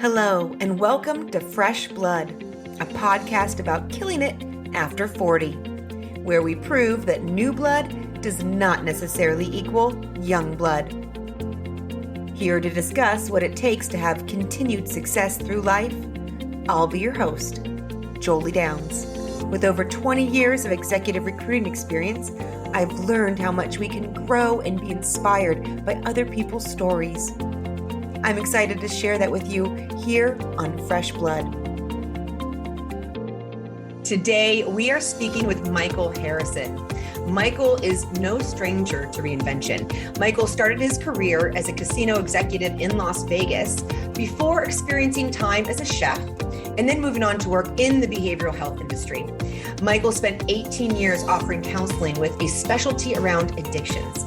Hello, and welcome to Fresh Blood, a podcast about killing it after 40, where we prove that new blood does not necessarily equal young blood. Here to discuss what it takes to have continued success through life, I'll be your host, Jolie Downs. With over 20 years of executive recruiting experience, I've learned how much we can grow and be inspired by other people's stories. I'm excited to share that with you here on Fresh Blood. Today, we are speaking with Michael Harrison. Michael is no stranger to reinvention. Michael started his career as a casino executive in Las Vegas before experiencing time as a chef and then moving on to work in the behavioral health industry. Michael spent 18 years offering counseling with a specialty around addictions.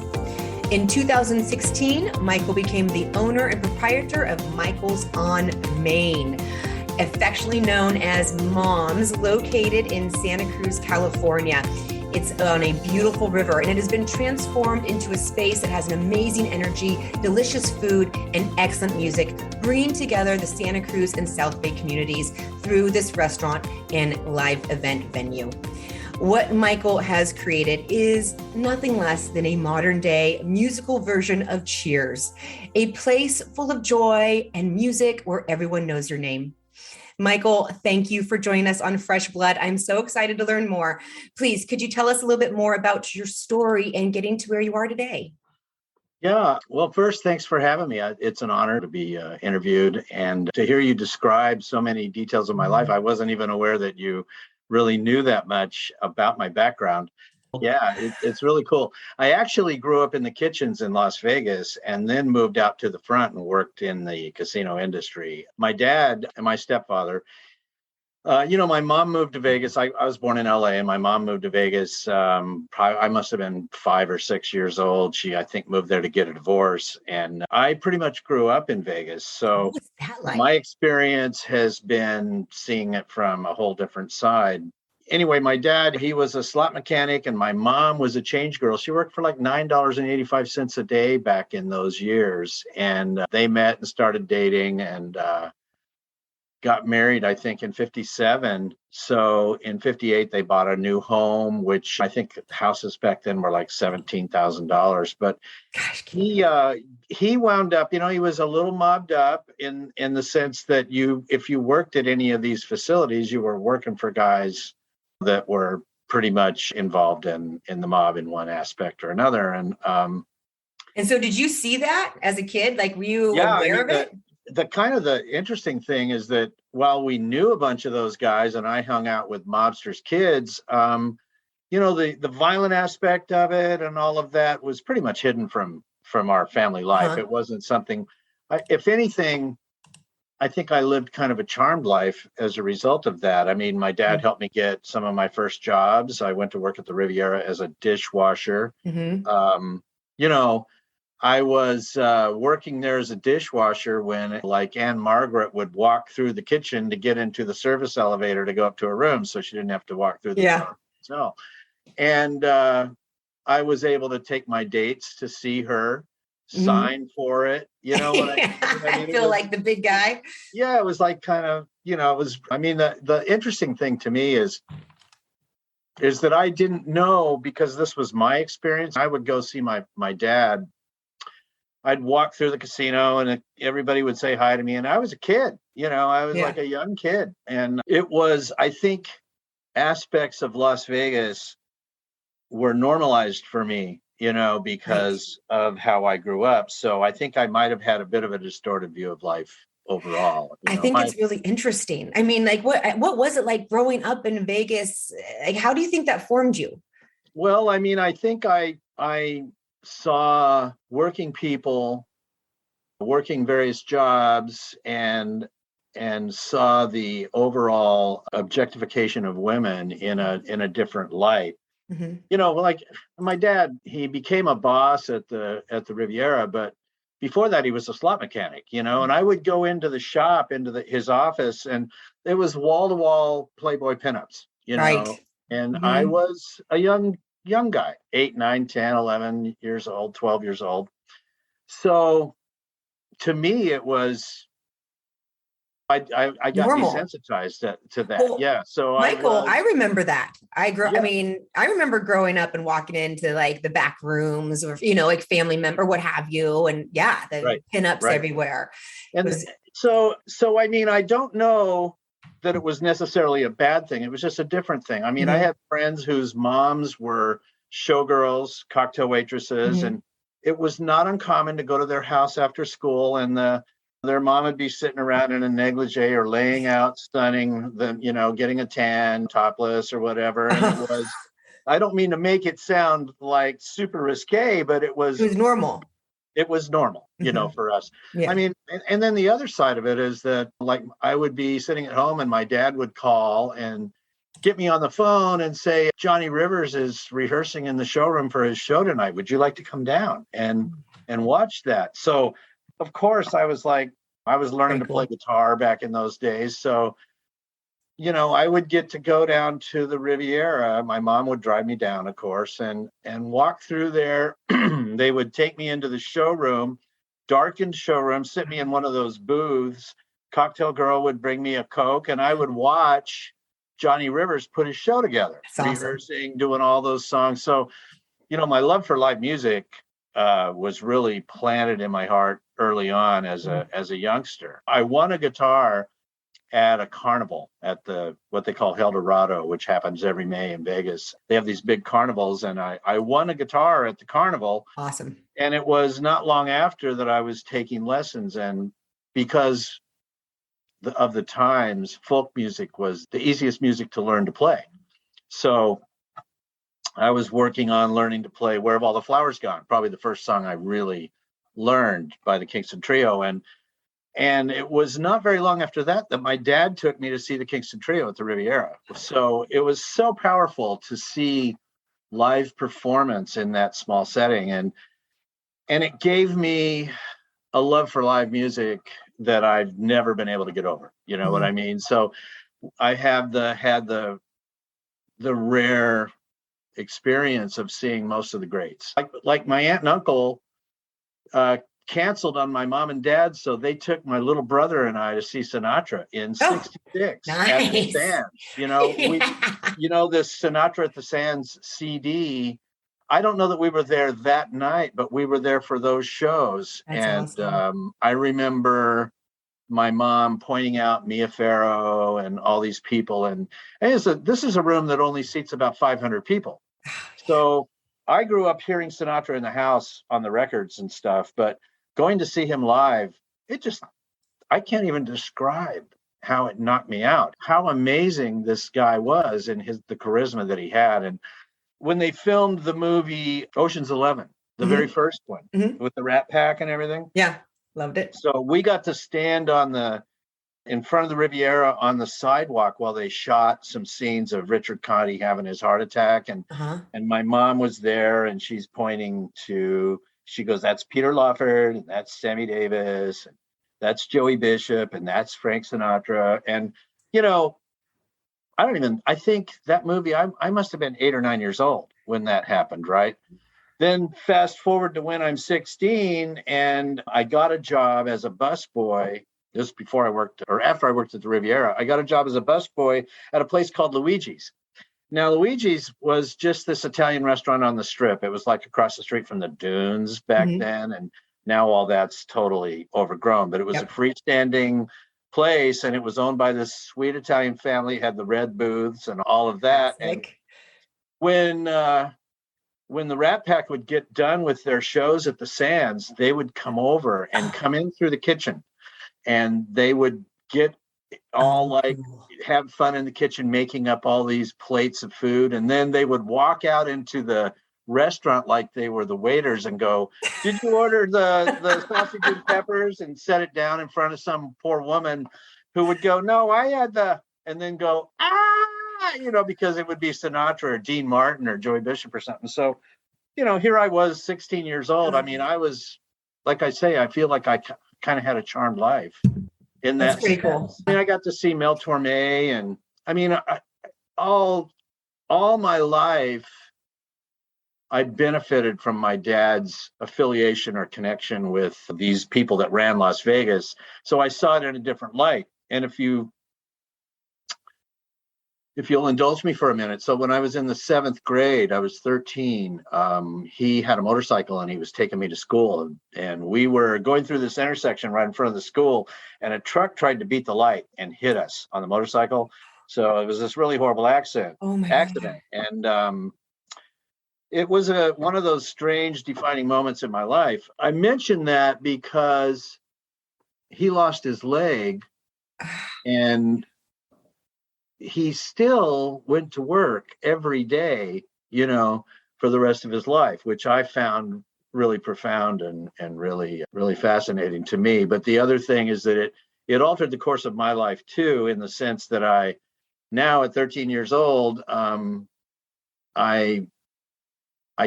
In 2016, Michael became the owner and proprietor of Michael's on Main, affectionately known as Mom's, located in Santa Cruz, California. It's on a beautiful river, and it has been transformed into a space that has an amazing energy, delicious food, and excellent music, bringing together the Santa Cruz and South Bay communities through this restaurant and live event venue. What Michael has created is nothing less than a modern day musical version of Cheers, a place full of joy and music where everyone knows your name. Michael, thank you for joining us on Fresh Blood. I'm so excited to learn more. Please, could you tell us a little bit more about your story and getting to where you are today? Yeah, well, first, thanks for having me. It's an honor to be interviewed and to hear you describe so many details of my life. I wasn't even aware that you really knew that much about my background. Yeah, it's really cool. I actually grew up in the kitchens in Las Vegas and then moved out to the front and worked in the casino industry. My dad and my stepfather, my mom moved to Vegas. I was born in LA and my mom moved to Vegas. I must have been 5 or 6 years old. She, I think, moved there to get a divorce. And I pretty much grew up in Vegas. So What's that like? my experience has been seeing it from a whole different side. Anyway, my dad, he was a slot mechanic and my mom was a change girl. She worked for like $9.85 a day back in those years. And they met and started dating and got married, I think, in 57. So in 58, they bought a new home, which I think houses back then were like $17,000. But Gosh, he wound up, he was a little mobbed up in the sense that if you worked at any of these facilities, you were working for guys that were pretty much involved in the mob in one aspect or another. And so did you see that as a kid? Like, were you aware of it? The interesting thing is that while we knew a bunch of those guys and I hung out with mobsters' kids, the violent aspect of it and all of that was pretty much hidden from our family life. It wasn't something, if anything, I think I lived kind of a charmed life as a result of that. I mean, my dad helped me get some of my first jobs. I went to work at the Riviera as a dishwasher. I was working there as a dishwasher when, like, Anne Margaret would walk through the kitchen to get into the service elevator to go up to her room, so she didn't have to walk through the hotel. And I was able to take my dates to see her, sign for it. I feel like the big guy. Yeah, it was like kind of, the interesting thing to me is that I didn't know, because this was my experience. I would go see my dad. I'd walk through the casino and everybody would say hi to me. And I was a kid, I was like a young kid. And it was, I think, aspects of Las Vegas were normalized for me, because of how I grew up. So I think I might have had a bit of a distorted view of life overall. I think it's really interesting. I mean, like, what was it like growing up in Vegas? Like, how do you think that formed you? Well, I mean, I think I saw working people working various jobs and saw the overall objectification of women in a different light. Like my dad, he became a boss at the Riviera, but before that he was a slot mechanic, and I would go into the shop, into his office, and it was wall-to-wall Playboy pinups, Right. And I was a young guy, 8, 9, 10, 11 years old, 12 years old. So to me, it was I got Normal. desensitized to that. Well, Yeah. So Michael, I remember that. I yeah, mean, I remember growing up and walking into like the back rooms or, like family member, what have you. And yeah, the right, pinups right. everywhere. It And was so I mean, I don't know that it was necessarily a bad thing. It was just a different thing. I mean, I mhm, had friends whose moms were showgirls, cocktail waitresses, mhm. and it was not uncommon to go to their house after school and their mom would be sitting around in a negligee or laying out, stunning them, getting a tan, topless or whatever. And it was, I don't mean to make it sound like super risque, but it It was was normal. it was normal, Mhm. for us. I Yeah. mean, and then the other side of it is that, like, I would be sitting at home and my dad would call and get me on the phone and say, Johnny Rivers is rehearsing in the showroom for his show tonight. Would you like to come down and watch that? So, of course, I was learning Very to play cool. guitar back in those days. So, I would get to go down to the Riviera. My mom would drive me down, of course, and walk through there. They would take me into the showroom, darkened showroom, sit me in one of those booths. Cocktail girl would bring me a Coke, and I would watch Johnny Rivers put his show together, That's awesome. rehearsing, doing all those songs. So, my love for live music was really planted in my heart early on as Mhm. a youngster. I won a guitar at a carnival at the what they call El Dorado, which happens every May in Vegas. They have these big carnivals, and I won a guitar at the carnival. Awesome. And it was not long after that I was taking lessons, and because of the times, folk music was the easiest music to learn to play. So I was working on learning to play "Where Have All the Flowers Gone," probably the first song I really learned by the Kingston Trio, and it was not very long after that that my dad took me to see the Kingston Trio at the Riviera. So it was so powerful to see live performance in that small setting, and it gave me a love for live music that I've never been able to get over. You know what Mhm. I mean? So I have had the rare experience of seeing most of the greats. Like my aunt and uncle uh, canceled on my mom and dad, so they took my little brother and I to see Sinatra in Oh, '66 at the nice. Sands. Yeah. This Sinatra at the Sands CD. I don't know that we were there that night, but we were there for those shows. That's And awesome. I remember my mom pointing out Mia Farrow and all these people. And this is a room that only seats about 500 people. Oh, yeah. So I grew up hearing Sinatra in the house on the records and stuff, but going to see him live, I can't even describe how it knocked me out, how amazing this guy was and the charisma that he had. And when they filmed the movie Ocean's 11, the very Mhm. first one Mhm. with the Rat Pack and everything. Yeah. Loved it. So we got to stand in front of the Riviera on the sidewalk while they shot some scenes of Richard Conte having his heart attack. Uh-huh. And my mom was there and she's pointing she goes, that's Peter Lawford, and that's Sammy Davis, and that's Joey Bishop, and that's Frank Sinatra. And, you know, I think that movie, I must have been 8 or 9 years old when that happened, right? Then fast forward to when I'm 16 and I got a job as a busboy. This before I worked or after I worked at the Riviera. I got a job as a busboy at a place called Luigi's. Now, Luigi's was just this Italian restaurant on the strip. It was like across the street from the dunes back Mhm. then. And now all that's totally overgrown. But it was a Yep. freestanding place and it was owned by this sweet Italian family, had the red booths and all of that. And Classic. when when the Rat Pack would get done with their shows at the Sands, they would come over and come in through the kitchen and they would get all Oh, like cool. have fun in the kitchen making up all these plates of food. And then they would walk out into the restaurant like they were the waiters and go, did you order the sausage and peppers, and set it down in front of some poor woman who would go, no, I had and then go, because it would be Sinatra or Dean Martin or Joey Bishop or something. So, here I was 16 years old. I mean, I was, like I say, I feel like I kind of had a charmed life in That's that pretty cool. sense. I mean, I got to see Mel Torme, and I mean, all all my life, I benefited from my dad's affiliation or connection with these people that ran Las Vegas. So I saw it in a different light. And if you'll indulge me for a minute. So when I was in the 7th grade, I was 13. He had a motorcycle and he was taking me to school. And we were going through this intersection right in front of the school, and a truck tried to beat the light and hit us on the motorcycle. So it was this really horrible accident. Oh my God. And it was one of those strange defining moments in my life. I mention that because he lost his leg, and he still went to work every day, for the rest of his life, which I found really profound and really, really fascinating to me. But the other thing is that it altered the course of my life too, in the sense that now at 13 years old, I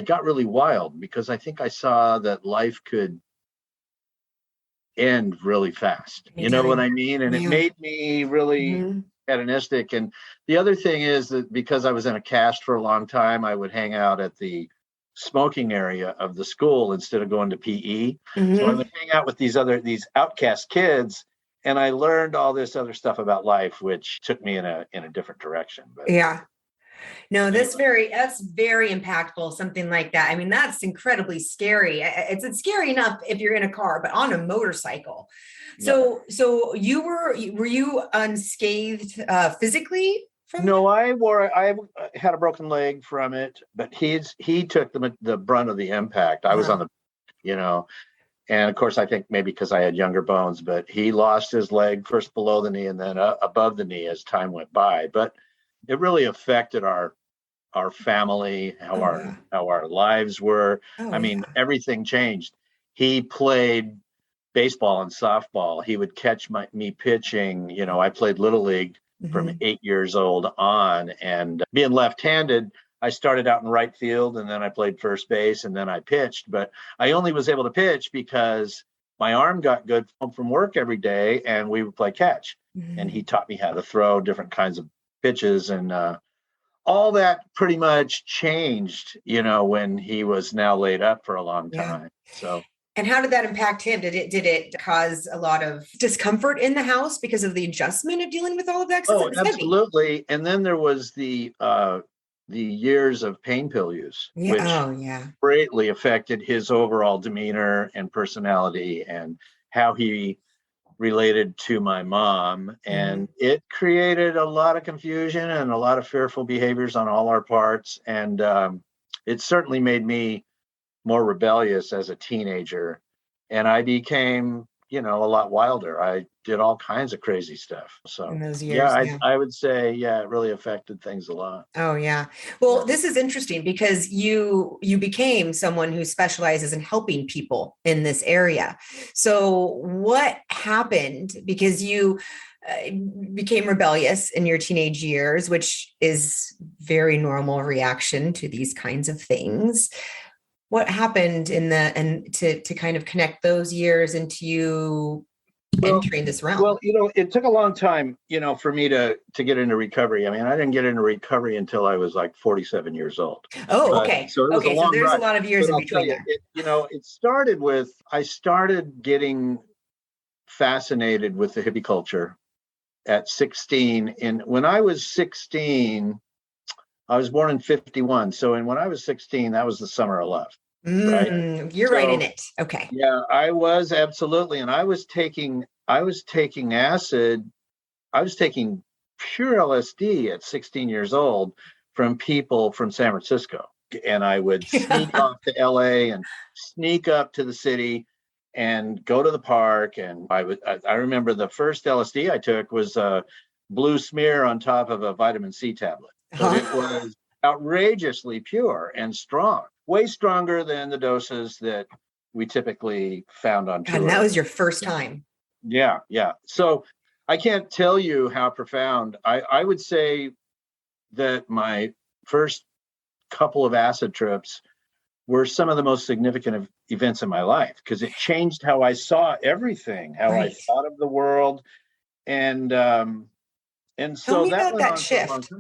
got really wild because I think I saw that life could end really fast. You know what I mean? And it made me really hedonistic. And the other thing is that because I was in a cast for a long time, I would hang out at the smoking area of the school instead of going to PE. So I would hang out with these outcast kids, and I learned all this other stuff about life, which took me in a different direction. But no, that's very impactful. Something like that. I mean, that's incredibly scary. It's scary enough if you're in a car, but on a motorcycle. So were you unscathed physically from No, I had a broken leg from it, but he took the brunt of the impact. I was on the, and of course I think maybe because I had younger bones, but he lost his leg first below the knee and then above the knee as time went by. But it really affected our family, how our lives were. I mean, everything changed. He played baseball and softball. He would catch me pitching. I played Little League from 8 years old on, and being left-handed, I started out in right field, and then I played first base, and then I pitched. But I only was able to pitch because my arm got good from work every day, and we would play catch. And he taught me how to throw different kinds of pitches, and all that pretty much changed, when he was now laid up for a long time. So. And how did that impact him? Did it cause a lot of discomfort in the house because of the adjustment of dealing with all of that? Oh, absolutely. Heavy. And then there was the years of pain pill use, which greatly affected his overall demeanor and personality and how he related to my mom. And it created a lot of confusion and a lot of fearful behaviors on all our parts. And it certainly made me more rebellious as a teenager, and I became, a lot wilder. I did all kinds of crazy stuff. So in those years, I would say, it really affected things a lot. Oh yeah. Well, this is interesting because you became someone who specializes in helping people in this area. So what happened? Because you became rebellious in your teenage years, which is very normal reaction to these kinds of things. What happened to kind of connect those years into you entering this realm? Well, it took a long time, for me to get into recovery. I mean, I didn't get into recovery until I was like 47 years old. Oh, okay. So it was a long so there's run. A lot of years in between there. It started with, I started getting fascinated with the hippie culture at 16. And when I was 16, I was born in 51. So when I was 16, that was the summer of love. Right? You're right in it. Okay. Yeah, I was absolutely. And I was taking acid. I was taking pure LSD at 16 years old from people from San Francisco. And I would sneak off to LA and sneak up to the city and go to the park. And I remember the first LSD I took was a blue smear on top of a vitamin C tablet. But it was outrageously pure and strong, way stronger than the doses that we typically found on tour. And that was your first time. Yeah. So I can't tell you how profound. I would say that my first couple of acid trips were some of the most significant events in my life because it changed how I saw everything, how I thought of the world. And so tell me about that shift.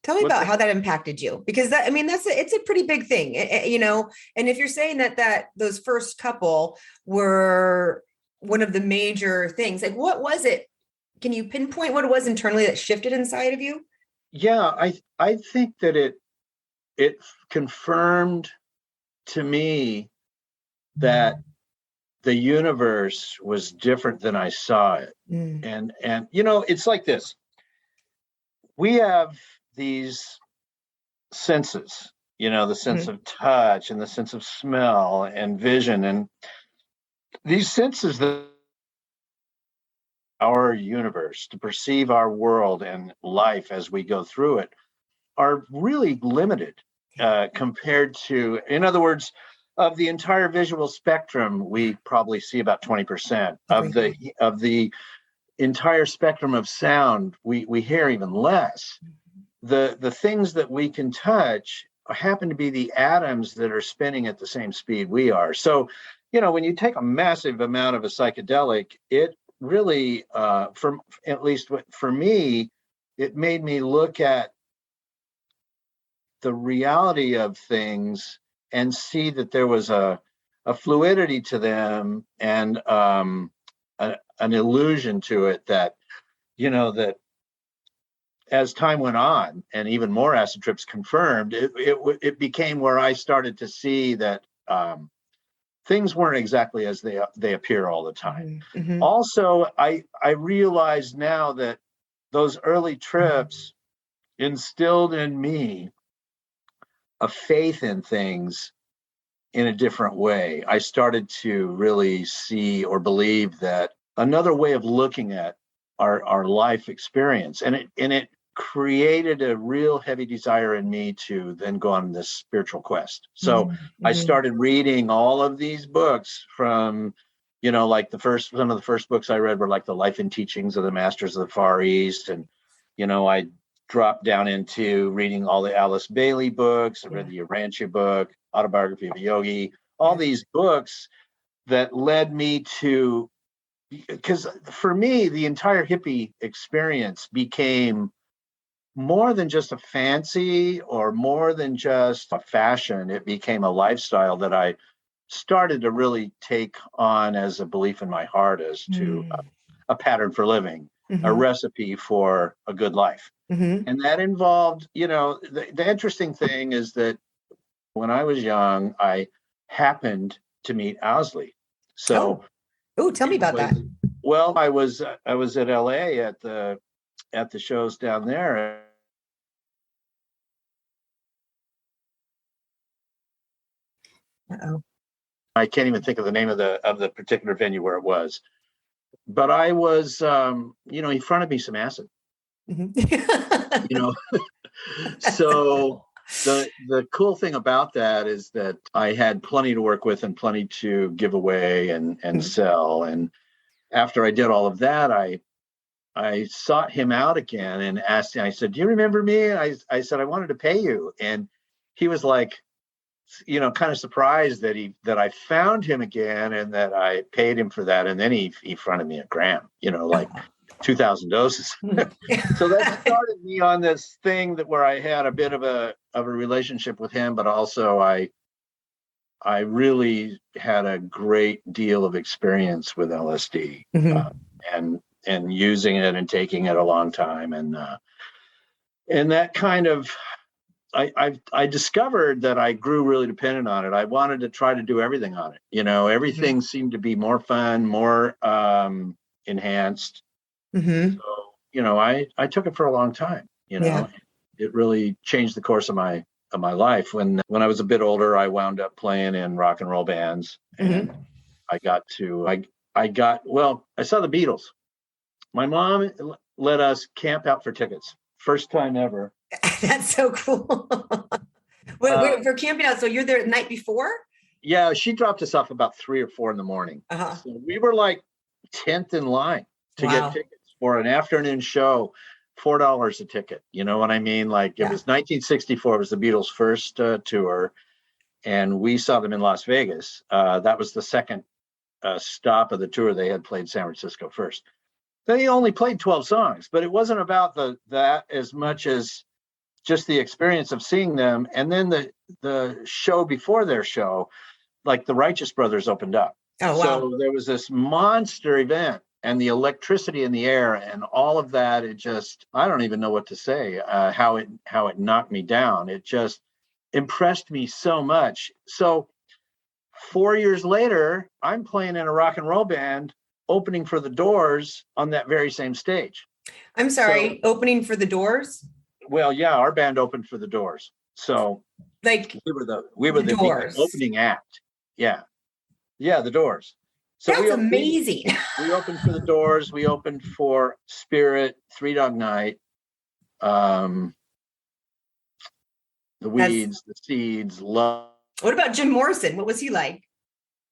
Tell me about how that impacted you, because it's a pretty big thing, and if you're saying that those first couple were one of the major things, like what was it Can you pinpoint what it was internally that shifted inside of you? Yeah, I think that it confirmed to me that the universe was different than I saw it. Mm. And it's like this. We have these senses, the sense of touch and the sense of smell and vision, and these senses that our universe to perceive our world and life as we go through it are really limited compared to, in other words, of the entire visual spectrum, we probably see about 20%. Of the entire spectrum of sound, we hear even less. The things that we can touch happen to be the atoms that are spinning at the same speed we are. So, when you take a massive amount of a psychedelic, it really, at least for me, it made me look at the reality of things and see that there was a fluidity to them and an illusion to it that, that as time went on and even more acid trips confirmed, it became where I started to see that things weren't exactly as they appear all the time. Mm-hmm. Also, I realize now that those early trips instilled in me a faith in things in a different way. I started to really see or believe that another way of looking at our life experience, and it created a real heavy desire in me to then go on this spiritual quest. So I started reading all of these books from, like some of the first books I read were like the Life and Teachings of the Masters of the Far East. And, I dropped down into reading all the Alice Bailey books. I read the Urantia book, Autobiography of a Yogi, all these books that led me to, because for me, the entire hippie experience became more than just a fancy or more than just a fashion. It became a lifestyle that I started to really take on as a belief in my heart as to a pattern for living, a recipe for a good life. And that involved, the interesting thing is that when I was young, I happened to meet Owsley. So, tell me about that. Well, I was at LA at the shows down there. Uh-oh. I can't even think of the name of the particular venue where it was, but I was, he fronted me some acid. So the cool thing about that is that I had plenty to work with and plenty to give away and sell. And after I did all of that, I sought him out again and asked him, I said, "Do you remember me?" I said, "I wanted to pay you." And he was like, kind of surprised that I found him again and that I paid him for that. And then he fronted me $1,000, like 2,000 doses. So that started me on this thing where I had a bit of a relationship with him, but also I really had a great deal of experience with LSD and using it and taking it a long time. And that kind of, I discovered that I grew really dependent on it. I wanted to try to do everything on it. Everything seemed to be more fun, more enhanced. So, I took it for a long time. It really changed the course of my life. When I was a bit older, I wound up playing in rock and roll bands, and I saw the Beatles. My mom let us camp out for tickets. First time ever. That's so cool. Wait, for camping out. So you're there the night before? Yeah, she dropped us off about 3 or 4 in the morning. So we were like 10th in line to get tickets for an afternoon show, $4 a ticket. You know what I mean? Like it was 1964. It was the Beatles' first tour, and we saw them in Las Vegas. That was the second stop of the tour. They had played San Francisco first. They only played 12 songs, but it wasn't about that as much as just the experience of seeing them. And then the show before their show, like the Righteous Brothers opened up. Oh, wow. So there was this monster event and the electricity in the air and all of that, it just, I don't even know what to say, how it knocked me down. It just impressed me so much. So 4 years later, I'm playing in a rock and roll band, opening for the Doors on that very same stage. I'm sorry, so, opening for the Doors? Well, yeah, our band opened for the Doors. So like we were the opening act. Yeah. Yeah, the Doors. So that's amazing. We opened for the Doors. We opened for Spirit, Three Dog Night, the Weeds, the Seeds, Love. What about Jim Morrison? What was he like?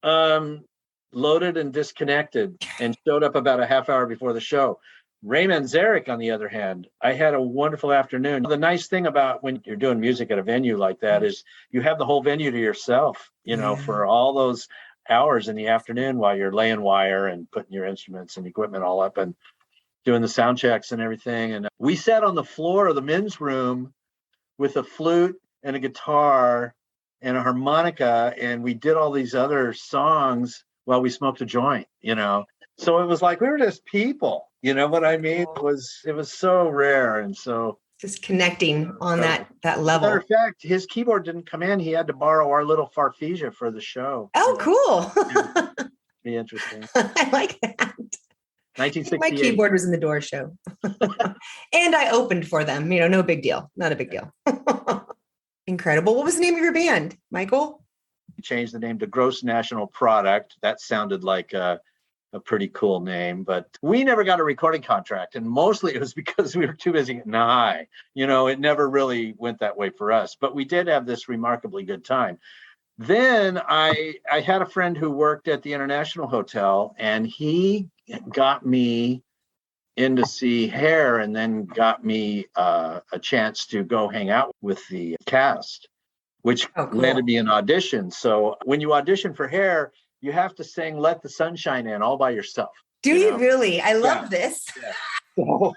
Loaded and disconnected, and showed up about a half hour before the show. Ray Manzarek, on the other hand, I had a wonderful afternoon. The nice thing about when you're doing music at a venue like that is you have the whole venue to yourself, for all those hours in the afternoon while you're laying wire and putting your instruments and equipment all up and doing the sound checks and everything. And we sat on the floor of the men's room with a flute and a guitar and a harmonica, and we did all these other songs while we smoked a joint, So it was like we were just people, you know what I mean? It was so rare, and so just connecting on that level. Matter of fact, his keyboard didn't come in. He had to borrow our little Farfisia for the show. Oh, cool. Yeah. Be interesting. I like that. 1968. My keyboard was in the Doors show. And I opened for them, no big deal. Not a big deal. Incredible. What was the name of your band, Michael? We changed the name to Gross National Product. That sounded like a pretty cool name, but we never got a recording contract. And mostly it was because we were too busy getting high. It never really went that way for us, but we did have this remarkably good time. Then I had a friend who worked at the International Hotel, and he got me in to see Hair, and then got me a chance to go hang out with the cast, which landed me an audition. So when you audition for Hair, you have to sing Let the Sun Shine In all by yourself. Do you really? I love this. Yeah.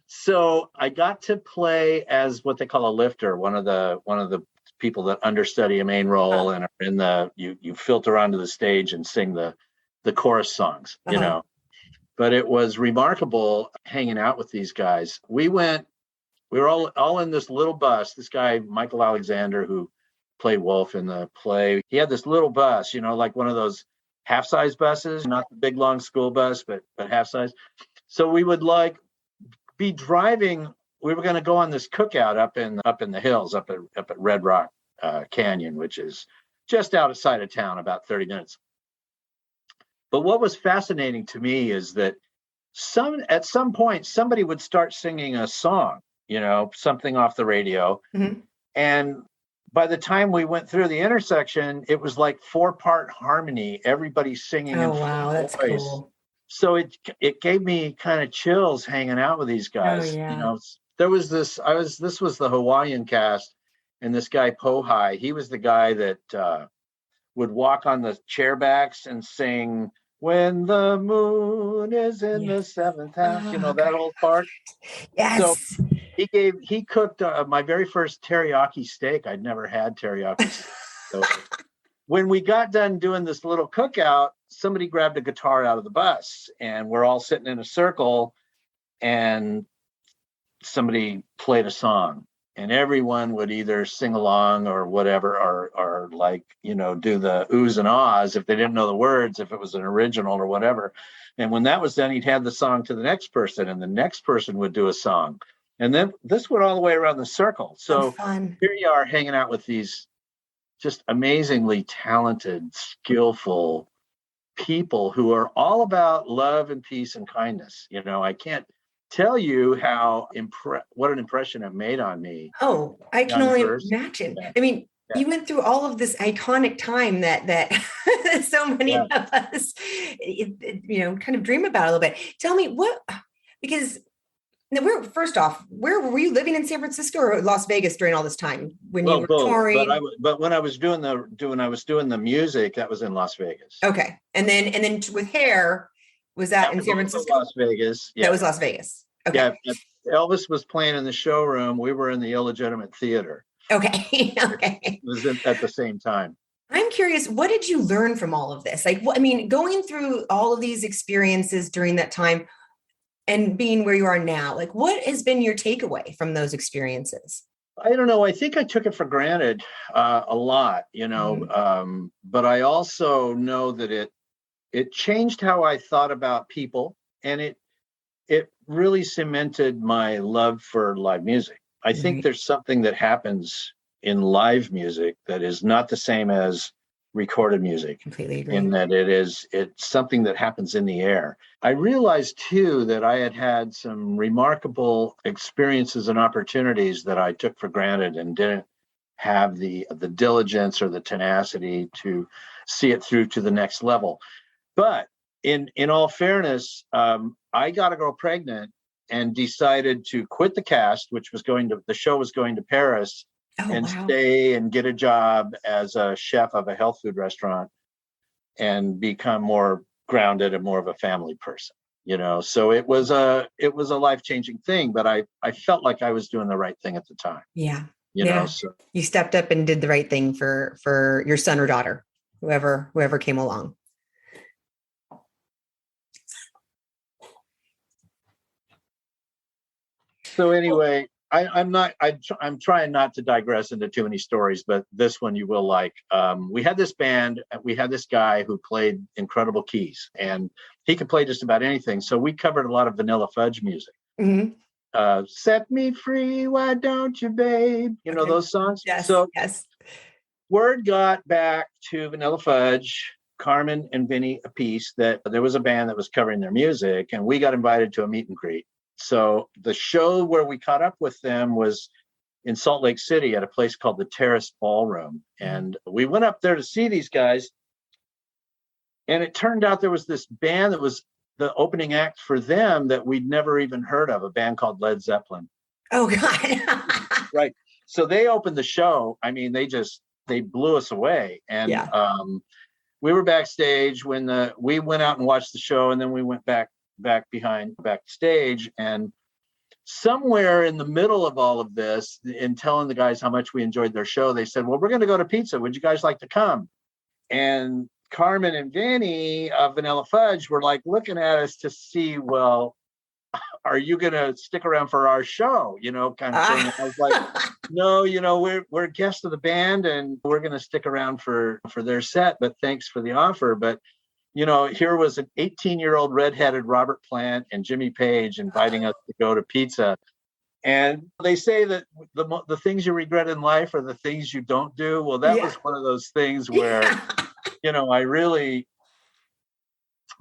So I got to play as what they call a lifter, one of the people that understudy a main role and are in you filter onto the stage and sing the chorus songs, But it was remarkable hanging out with these guys. We were all in this little bus. This guy, Michael Alexander, who played Wolf in the play, he had this little bus, like one of those half-size buses, not the big long school bus, but half-size. So we would be driving. We were going to go on this cookout up in the hills, up at Red Rock Canyon, which is just outside of town, about 30 minutes. But what was fascinating to me is that at some point somebody would start singing a song, something off the radio, and by the time we went through the intersection, it was like 4-part harmony, everybody singing in full that's voice. Cool. So it gave me kind of chills hanging out with these guys. There was this was the Hawaiian cast, and this guy Pohai, he was the guy that would walk on the chair backs and sing "When the Moon is in the Seventh House," that old part. Yes. So he cooked my very first teriyaki steak. I'd never had teriyaki steak. So when we got done doing this little cookout, somebody grabbed a guitar out of the bus, and we're all sitting in a circle, and somebody played a song, and everyone would either sing along or whatever, or do the oohs and ahs if they didn't know the words, if it was an original or whatever. And when that was done, he'd hand the song to the next person, and the next person would do a song. And then this went all the way around the circle. So here you are hanging out with these just amazingly talented, skillful people who are all about love and peace and kindness. I can't tell you what an impression it made on me. Oh, I can only imagine. Yeah. I mean, you went through all of this iconic time that so many of us, kind of dream about a little bit. Tell me because first off, where were you living, in San Francisco or Las Vegas during all this time when you were touring? But when I was doing the music, that was in Las Vegas. Okay, and then with Hair, was that in San Francisco? Las Vegas. Yeah. That was Las Vegas. Okay. Yeah, Elvis was playing in the showroom. We were in the illegitimate theater. Okay. Okay. It was at the same time. I'm curious, what did you learn from all of this? Like, what, I mean, going through all of these experiences during that time and being where you are now, like, what has been your takeaway from those experiences? I don't know. I think I took it for granted a lot, Mhm. but I also know that it changed how I thought about people, and it really cemented my love for live music. I think Right. there's something that happens in live music that is not the same as recorded music, Completely in agree. that it's something that happens in the air. I realized too that I had had some remarkable experiences and opportunities that I took for granted and didn't have the diligence or the tenacity to see it through to the next level. But in all fairness, I got a girl pregnant and decided to quit the cast, which was the show was going to Paris, Oh, and wow. stay and get a job as a chef of a health food restaurant and become more grounded and more of a family person. So it was a life-changing thing, but I felt like I was doing the right thing at the time. Yeah. Yeah. So You stepped up and did the right thing for your son or daughter, whoever came along. So anyway, I'm trying not to digress into too many stories, but this one you will like. We had this band, we had this guy who played incredible keys, and he could play just about anything. So we covered a lot of Vanilla Fudge music. Mhm. Set me free, why don't you, babe? Okay. Those songs. Yes. So Yes. word got back to Vanilla Fudge, Carmen and Vinny apiece, that there was a band that was covering their music, and we got invited to a meet and greet. So the show where we caught up with them was in Salt Lake City at a place called the Terrace Ballroom. Mhm. And we went up there to see these guys. And it turned out there was this band that was the opening act for them that we'd never even heard of, a band called Led Zeppelin. Oh, God. Right. So they opened the show. I mean, they blew us away. And Yeah. we were backstage when we went out and watched the show, and then we went backstage, and somewhere in the middle of all of this, in telling the guys how much we enjoyed their show, they said, well, we're going to go to pizza, would you guys like to come? And Carmen and Vanny of Vanilla Fudge were like looking at us to see, well, are you going to stick around for our show, kind of thing. And I was like, Ah. no, we're guests of the band, and we're going to stick around for their set, but thanks for the offer. But here was an 18-year-old redheaded Robert Plant and Jimmy Page inviting us to go to pizza. And they say that the things you regret in life are the things you don't do. Well, that Yeah. was one of those things where, Yeah. I really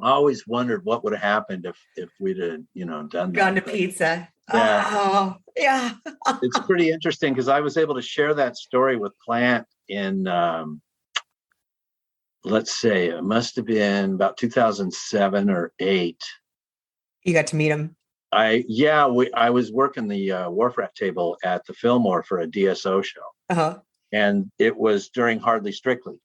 always wondered what would have happened if we'd have, done Gone that. to But pizza. yeah, Oh, yeah. it's pretty interesting because I was able to share that story with Plant in, let's say, it must have been about 2007 or 8. You got to meet him. I was working the wharf rat table at the Fillmore for a DSO show, Uh-huh. and it was during Hardly Strictly,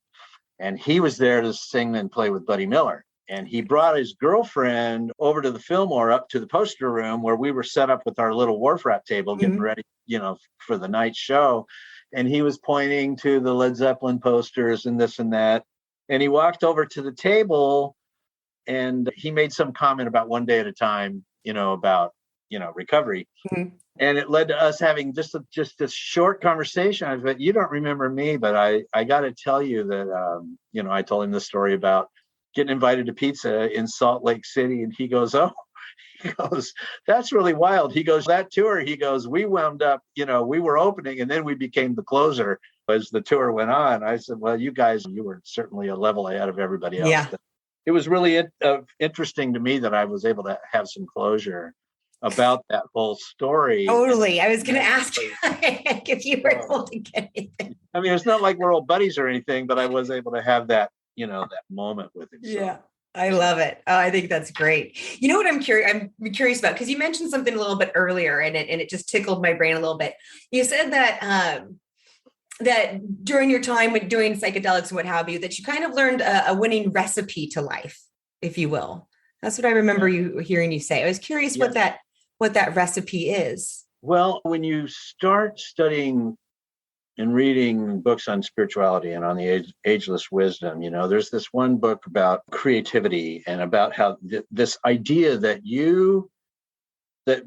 and he was there to sing and play with Buddy Miller, and he brought his girlfriend over to the Fillmore, up to the poster room where we were set up with our little wharf rat table, getting Mhm. ready, for the night show, and he was pointing to the Led Zeppelin posters and this and that, and he walked over to the table and he made some comment about one day at a time, about recovery, Mhm. and it led to us having just this short conversation. I said, "You don't remember me, but I got to tell you that I told him the story about getting invited to pizza in Salt Lake City," and he goes, "Oh." He goes, "That's really wild." He goes, "That tour," he goes, "we wound up, we were opening and then we became the closer as the tour went on." I said, "Well, you guys, you were certainly a level ahead of everybody else." Yeah. But it was really interesting to me that I was able to have some closure about that whole story. And Totally. I was going to that ask you was, if you were oh, able to get anything. I mean, it's not like we're old buddies or anything, but I was able to have that, that moment with him. Yeah. So, I so love it. Oh, I think that's great. You know what I'm curious about, because you mentioned something a little bit earlier and it just tickled my brain a little bit. You said that during your time with doing psychedelics and what have you, that you kind of learned a winning recipe to life, if you will. That's what I remember yeah, you hearing you say. I was curious yes. what that recipe is. Well, when you start studying in reading books on spirituality and on the ageless wisdom, there's this one book about creativity and about how this idea that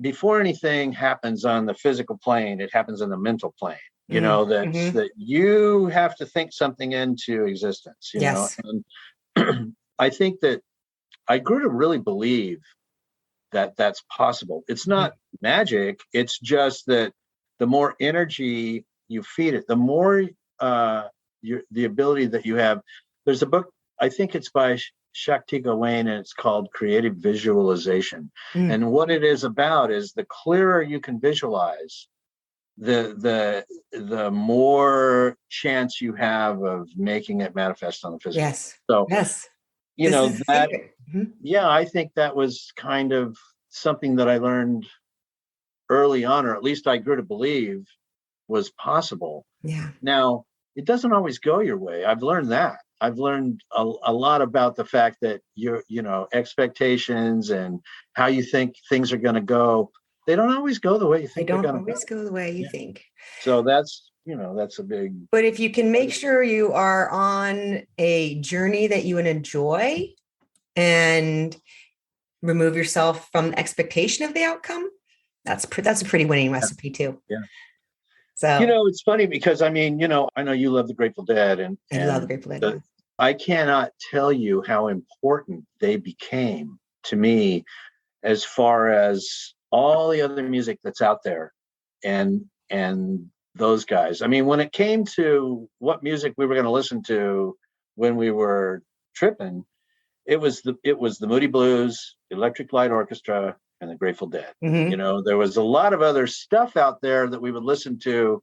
before anything happens on the physical plane, it happens in the mental plane. That you have to think something into existence. Yes. And I think that I grew to really believe that that's possible. It's not magic. It's just that the more energy you feed it, the more the ability that you have. There's a book, I think it's by Shakti Gawain, and it's called Creative Visualization. And what it is about is the clearer you can visualize, the more chance you have of making it manifest on the physical. Yes. So yes. that, I think that was kind of something that I learned early on, or at least I grew to believe was possible. Yeah. Now, it doesn't always go your way. I've learned that. I've learned a lot about the fact that your, expectations and how you think things are going to go, they don't always go the way you think They they're don't going to always go the way you think. So that's a big. But if you can make sure you are on a journey that you enjoy and remove yourself from the expectation of the outcome, that's a pretty winning recipe too. Yeah. So, it's funny because I know you love the Grateful Dead, and I love the Grateful Dead. I cannot tell you how important they became to me as far as all the other music that's out there, and those guys. I mean, when it came to what music we were going to listen to when we were tripping, it was the Moody Blues, Electric Light Orchestra, and the Grateful Dead. There was a lot of other stuff out there that we would listen to,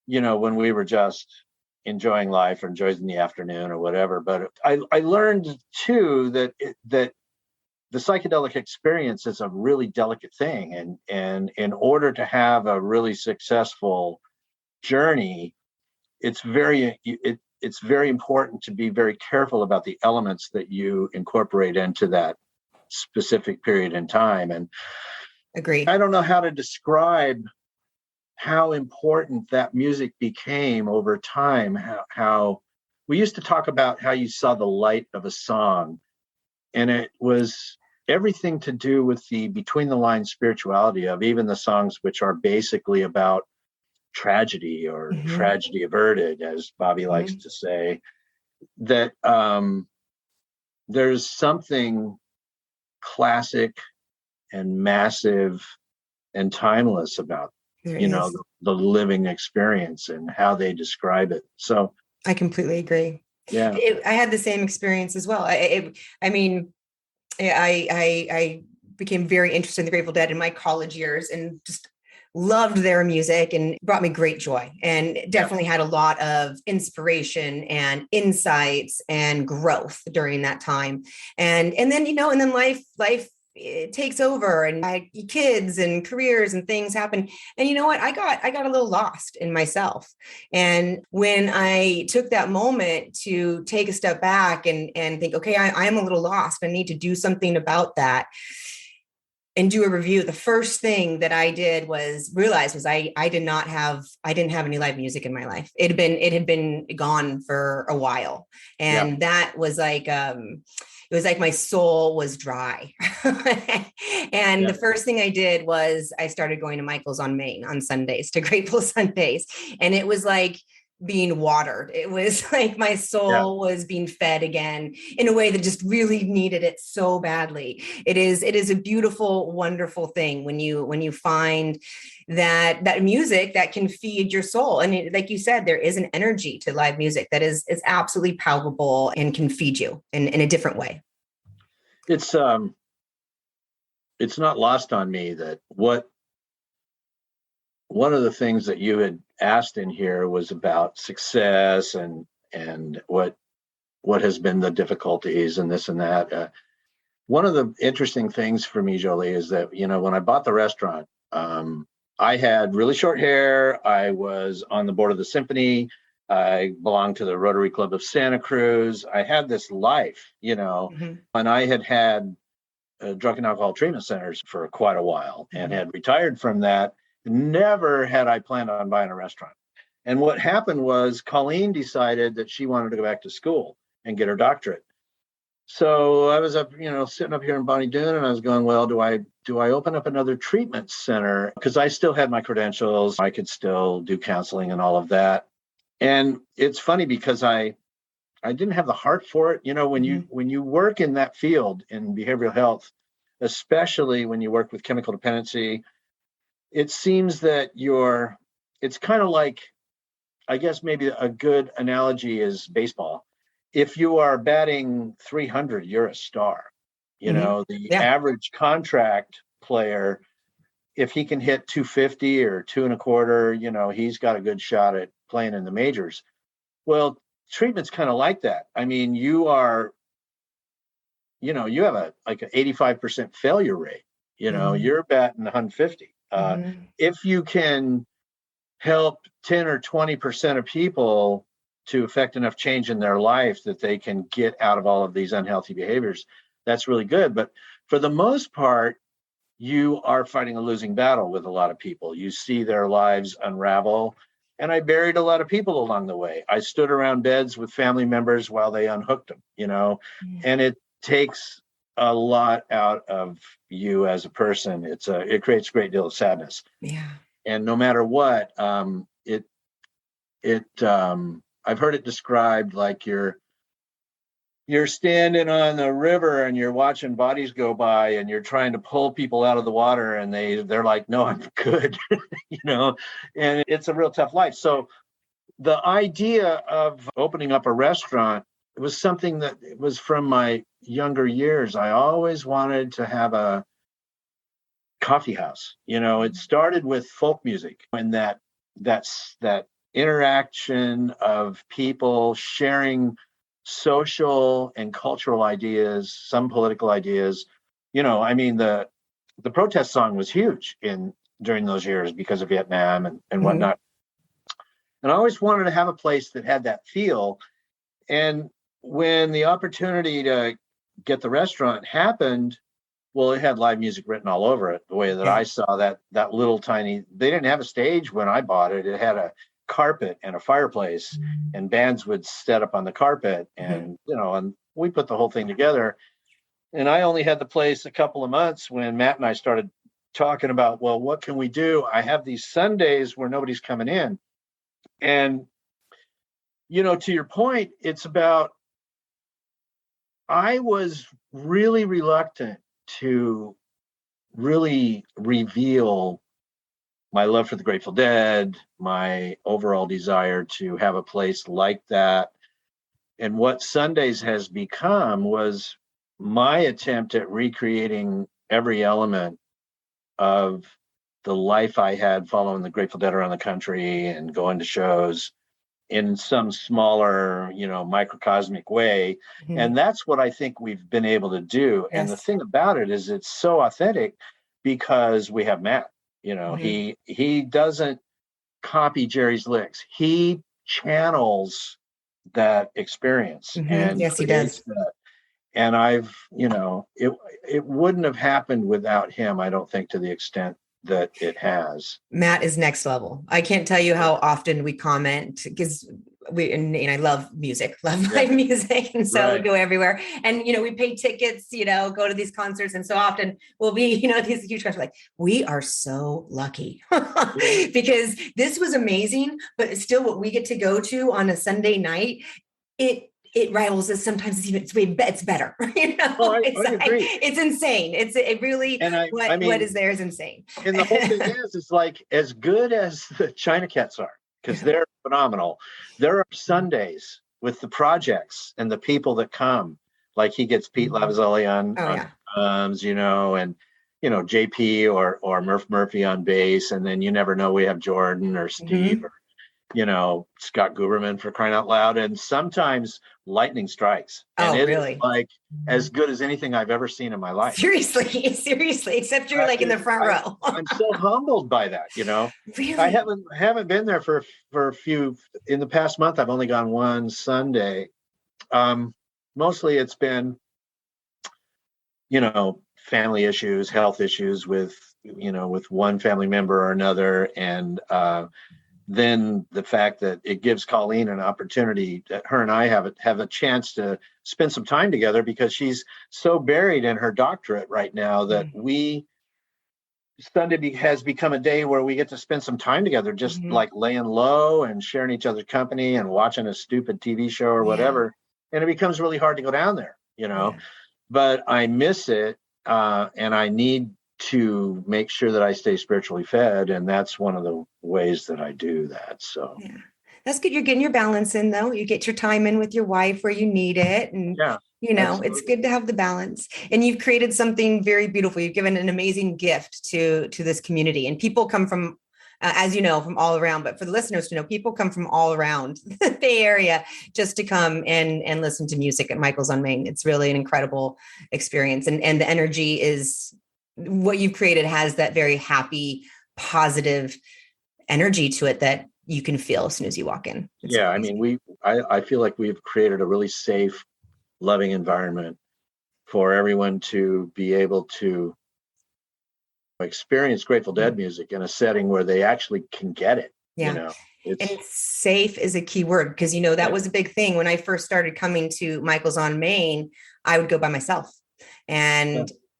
when we were just enjoying life or enjoying the afternoon or whatever. But I learned too that the psychedelic experience is a really delicate thing, and in order to have a really successful journey, it's very important to be very careful about the elements that you incorporate into that specific period in time. And agree. I don't know how to describe how important that music became over time. How we used to talk about how you saw the light of a song, and it was everything to do with the between the lines spirituality of even the songs which are basically about tragedy or tragedy averted, as Bobby likes to say, that there's something classic and massive and timeless about the living experience and how they describe it. So I completely agree. Yeah, I had the same experience as well. I became very interested in the Grateful Dead in my college years and just loved their music, and brought me great joy, and definitely had a lot of inspiration and insights and growth during that time. And then life it takes over, and I kids and careers and things happen. And you know what? I got a little lost in myself. And when I took that moment to take a step back and think, okay, I'm a little lost. I need to do something about that and do a review. The first thing that I did was realize I didn't have any live music in my life. It had been gone for a while. And that was like, it was like my soul was dry. And the first thing I did was I started going to Michael's on Main on Sundays, to Grateful Sundays. And it was like being watered. It was like my soul was being fed again in a way that just really needed it so badly. It is a beautiful, wonderful thing when you find that music that can feed your soul. And like you said, there is an energy to live music that is absolutely palpable and can feed you in a different way. It's not lost on me that one of the things that you had asked in here was about success and what has been the difficulties and this and that. One of the interesting things for me, Jolie, is that, when I bought the restaurant, I had really short hair. I was on the board of the symphony. I belonged to the Rotary Club of Santa Cruz. I had this life, and I had drug and alcohol treatment centers for quite a while and had retired from that. Never had I planned on buying a restaurant. And what happened was Colleen decided that she wanted to go back to school and get her doctorate. So I was up, sitting up here in Bonnie Doon, and I was going, well, do I open up another treatment center? Because I still had my credentials. I could still do counseling and all of that. And it's funny because I didn't have the heart for it. When you work in that field in behavioral health, especially when you work with chemical dependency, it seems that it's kind of like, I guess maybe a good analogy is baseball. If you are batting 300, you're a star. The average contract player, if he can hit 250 or 2.25, he's got a good shot at playing in the majors. Well, treatment's kind of like that. I mean, you have an 85% failure rate. You're batting 150. If you can help 10 or 20% of people to affect enough change in their life that they can get out of all of these unhealthy behaviors, that's really good. But for the most part, you are fighting a losing battle with a lot of people. You see their lives unravel. And I buried a lot of people along the way. I stood around beds with family members while they unhooked them, and it takes a lot out of you as a person. It creates a great deal of sadness. Yeah. And no matter what, I've heard it described like you're standing on the river and you're watching bodies go by and you're trying to pull people out of the water and they're like, no, I'm good, and it's a real tough life. So the idea of opening up a restaurant, it was something that was from my younger years. I always wanted to have a coffee house. It started with folk music and that interaction of people sharing social and cultural ideas, some political ideas. The protest song was huge during those years because of Vietnam and whatnot. And I always wanted to have a place that had that feel. And when the opportunity to get the restaurant happened, well, it had live music written all over it. The way that I saw that little tiny, they didn't have a stage when I bought it. It had a carpet and a fireplace, and bands would set up on the carpet, and and we put the whole thing together. And I only had the place a couple of months when Matt and I started talking about, well, what can we do? I have these Sundays where nobody's coming in. And to your point, it's about, I was really reluctant to really reveal my love for the Grateful Dead, my overall desire to have a place like that. And what Sundays has become was my attempt at recreating every element of the life I had following the Grateful Dead around the country and going to shows in some smaller, microcosmic way. And that's what I think we've been able to do. Yes. And the thing about it is it's so authentic because we have Matt. He doesn't copy Jerry's licks. He channels that experience. And yes, he does. That. And I've, it wouldn't have happened without him, I don't think, to the extent that it has. Matt is next level. I can't tell you how often we comment, because and I love music, love live music. And so we go everywhere. And, we pay tickets, go to these concerts. And so often we'll be, these huge concerts, like, we are so lucky because this was amazing, but still what we get to go to on a Sunday night, it rivals us. Sometimes it's better. I agree. It's insane. It really, what is there is insane. And the whole thing is like, as good as the China Cats are, because they're phenomenal, there are Sundays with the projects and the people that come, like he gets Pete Lavizelli on drums, and JP or Murph Murphy on bass, and then you never know, we have Jordan or Steve or Scott Guberman, for crying out loud. And sometimes lightning strikes. And really? Is like as good as anything I've ever seen in my life. Seriously, except you're like in the front row. I'm so humbled by that, Really? I haven't been there for a few. In the past month, I've only gone one Sunday. Mostly it's been, family issues, health issues with one family member or another. And then the fact that it gives Colleen an opportunity that her and I have a chance to spend some time together, because she's so buried in her doctorate right now that Sunday has become a day where we get to spend some time together, just like laying low and sharing each other's company and watching a stupid TV show or whatever. And it becomes really hard to go down there, but I miss it. And I need to make sure that I stay spiritually fed. And that's one of the ways that I do that. So that's good. You're getting your balance in, though. You get your time in with your wife where you need it. And, absolutely. It's good to have the balance. And you've created something very beautiful. You've given an amazing gift to this community. And people come from, as you know, from all around. But for the listeners to know, people come from all around the Bay Area just to come and listen to music at Michael's on Main. It's really an incredible experience. And the energy is what you've created, has that very happy, positive energy to it that you can feel as soon as you walk in. It's crazy. I mean, I feel like we've created a really safe, loving environment for everyone to be able to experience Grateful Dead music in a setting where they actually can get it. And safe is a key word, because, that was a big thing. When I first started coming to Michael's on Main, I would go by myself.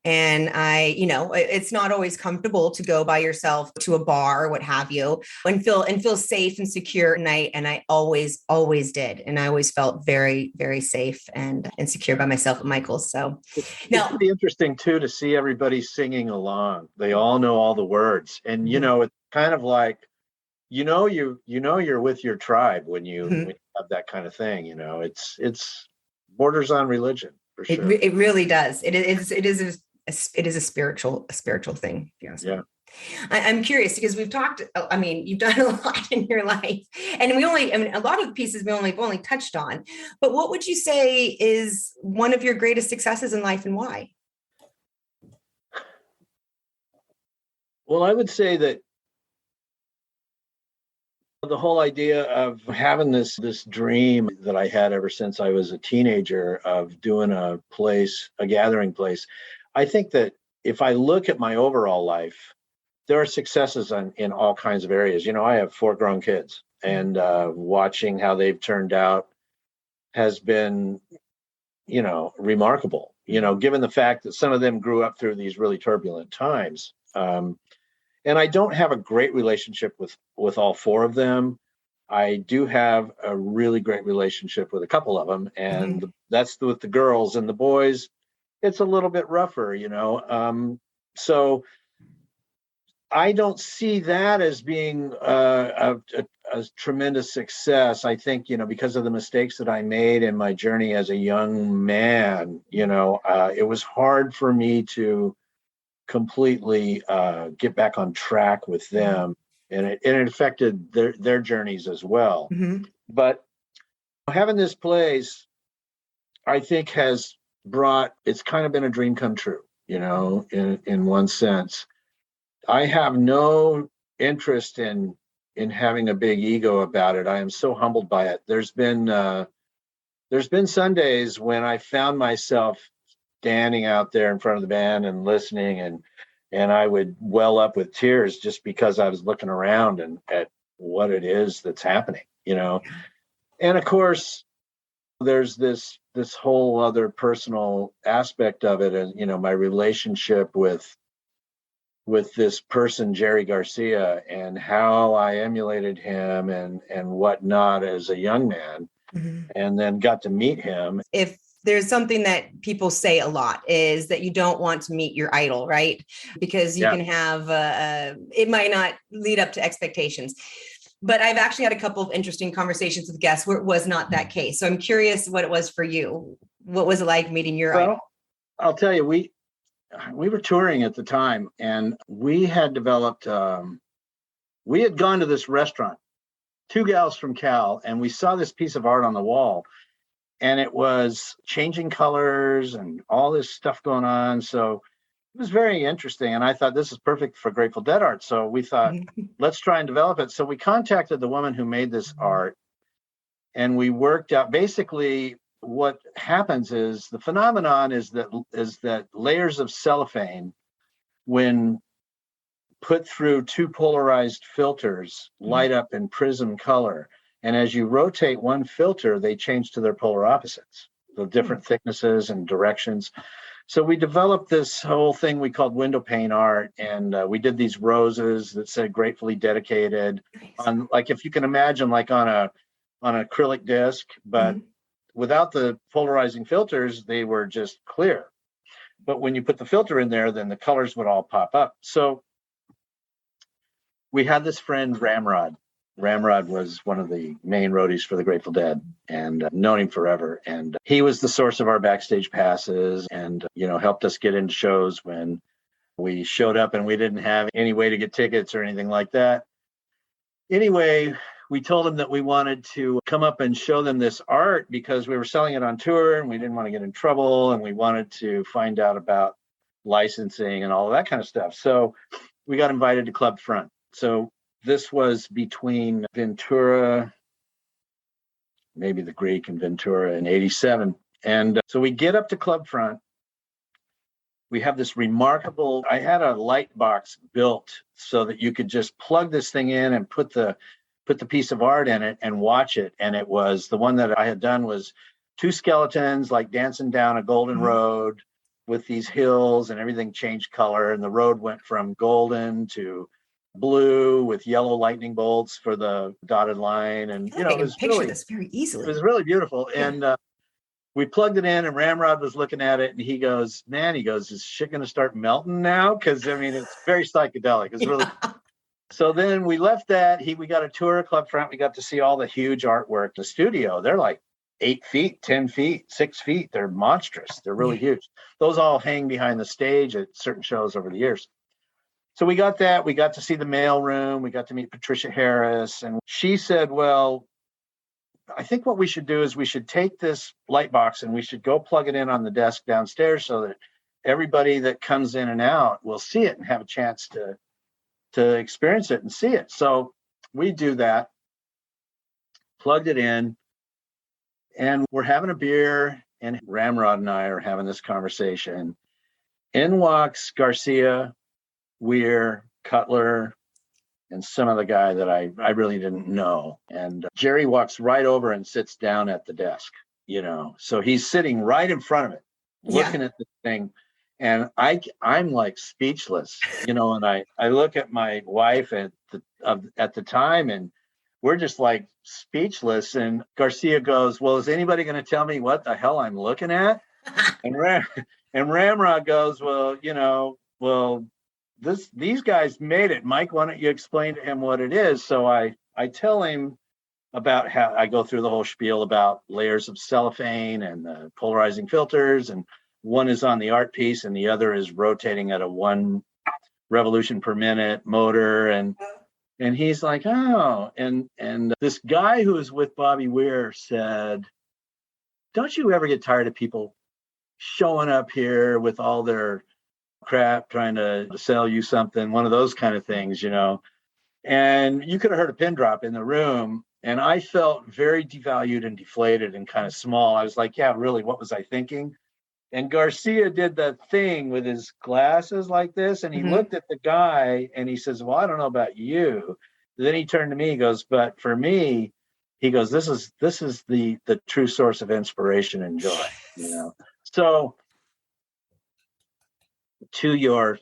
And I, it's not always comfortable to go by yourself to a bar or what have you, and feel safe and secure. And I always did. And I always felt very, very safe and secure by myself at Michael's. So now it's pretty interesting too, to see everybody singing along. They all know all the words. And, it's kind of like, you're with your tribe when you have that kind of thing, it's borders on religion for sure. It really does. It is a spiritual thing. Yes. Yeah. I'm curious, because we've talked, you've done a lot in your life, and a lot of the pieces we've only touched on, but what would you say is one of your greatest successes in life, and why? Well, I would say that the whole idea of having this dream that I had ever since I was a teenager of doing a gathering place. I think that if I look at my overall life, there are successes in all kinds of areas. I have 4 grown kids, and watching how they've turned out has been, remarkable, given the fact that some of them grew up through these really turbulent times. And I don't have a great relationship with all 4 of them. I do have a really great relationship with a couple of them, and that's with the girls. And the boys, it's a little bit rougher, so I don't see that as being a tremendous success. I think, because of the mistakes that I made in my journey as a young man, it was hard for me to completely get back on track with them, and it affected their journeys as well. But having this place, I think, it's kind of been a dream come true, in one sense. I have no interest in having a big ego about it. I am so humbled by it. There's been Sundays when I found myself standing out there in front of the band and listening, and I would well up with tears just because I was looking around and at what it is that's happening, And of course, there's this whole other personal aspect of it, and my relationship with this person, Jerry Garcia, and how I emulated him and whatnot as a young man, and then got to meet him. If there's something that people say a lot, is that you don't want to meet your idol, right? Because you can have, it might not lead up to expectations. But I've actually had a couple of interesting conversations with guests where it was not that case. So I'm curious what it was for you. What was it like meeting your idol? I'll tell you, we were touring at the time, and we had developed, we had gone to this restaurant, 2 gals from Cal, and we saw this piece of art on the wall, and it was changing colors and all this stuff going on. So it was very interesting. And I thought, this is perfect for Grateful Dead art. So we thought, let's try and develop it. So we contacted the woman who made this art, and we worked out basically what happens is the phenomenon is that layers of cellophane, when put through two polarized filters, light up in prism color. And as you rotate one filter, they change to their polar opposites, the different thicknesses and directions. So we developed this whole thing we called window pane art, and we did these roses that said "gratefully dedicated" on, like, if you can imagine, like on an acrylic disc, but without the polarizing filters, they were just clear. But when you put the filter in there, then the colors would all pop up. So we had this friend, Ramrod. Ramrod was one of the main roadies for the Grateful Dead, and known him forever. And he was the source of our backstage passes, and helped us get into shows when we showed up and we didn't have any way to get tickets or anything like that. Anyway, we told him that we wanted to come up and show them this art because we were selling it on tour and we didn't want to get in trouble, and we wanted to find out about licensing and all of that kind of stuff. So we got invited to Club Front. So this was between Ventura, maybe the Greek, and Ventura in 87. And so we get up to Club Front. We have this remarkable, I had a light box built so that you could just plug this thing in and put the piece of art in it and watch it. And it was, the one that I had done was two skeletons like dancing down a golden road with these hills, and everything changed color. And the road went from golden to blue with yellow lightning bolts for the dotted line. And I can picture this very easily. It was really beautiful. Yeah. And we plugged it in, and Ramrod was looking at it, and he goes, is shit going to start melting now? Because it's very psychedelic. It's really. So then we left that. We got a tour of Club Front. We got to see all the huge artwork. The studio, they're like 8 feet, 10 feet, 6 feet. They're monstrous. They're really huge. Those all hang behind the stage at certain shows over the years. So we got that. We got to see the mail room. We got to meet Patricia Harris. And she said, well, I think what we should do is we should take this light box and we should go plug it in on the desk downstairs so that everybody that comes in and out will see it and have a chance to experience it and see it. So we do that, plugged it in, and we're having a beer, and Ramrod and I are having this conversation. In walks Garcia, Weir, Cutler, and some other guy that I really didn't know. And Jerry walks right over and sits down at the desk, So he's sitting right in front of it, looking at the thing. And I'm like speechless, and I look at my wife at the time, and we're just like speechless. And Garcia goes, well, is anybody going to tell me what the hell I'm looking at? and Ramrod goes, well, these guys made it. Mike, why don't you explain to him what it is? So I tell him about how I go through the whole spiel about layers of cellophane and the polarizing filters, and one is on the art piece and the other is rotating at a 1 revolution per minute motor. And he's like, oh, and this guy who was with Bobby Weir said, don't you ever get tired of people showing up here with all their crap trying to sell you something, one of those kind of things, And you could have heard a pin drop in the room. And I felt very devalued and deflated and kind of small. I was like, yeah, really, what was I thinking? And Garcia did that thing with his glasses like this, and he looked at the guy and he says, well, I don't know about you. Then he turned to me, he goes, but for me, he goes, this is the true source of inspiration and joy, So to your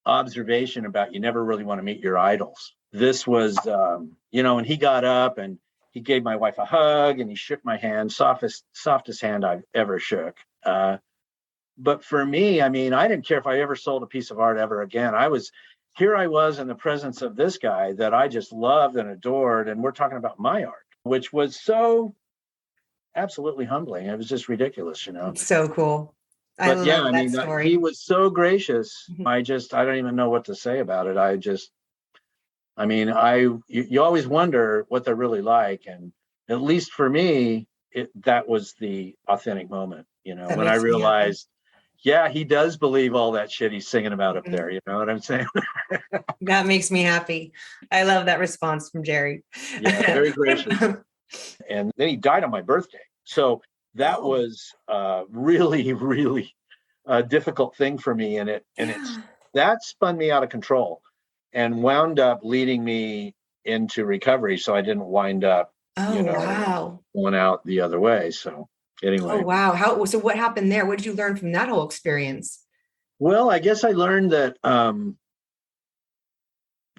observation about you never really want to meet your idols, this was, and he got up and he gave my wife a hug and he shook my hand, softest hand I've ever shook. But for me, I didn't care if I ever sold a piece of art ever again. I was in the presence of this guy that I just loved and adored. And we're talking about my art, which was so absolutely humbling. It was just ridiculous, It's so cool. But he was so gracious. I don't even know what to say about it. You always wonder what they're really like. And at least for me, that was the authentic moment, when I realized, he does believe all that shit he's singing about up there. You know what I'm saying? That makes me happy. I love that response from Jerry. Yeah, very gracious. And then he died on my birthday. So that was really, really a difficult thing for me. That spun me out of control. and wound up leading me into recovery. So I didn't wind up, Oh, wow. going out the other way. So Oh, anyway, wow. So what happened there? What did you learn from that whole experience? well, I guess I learned that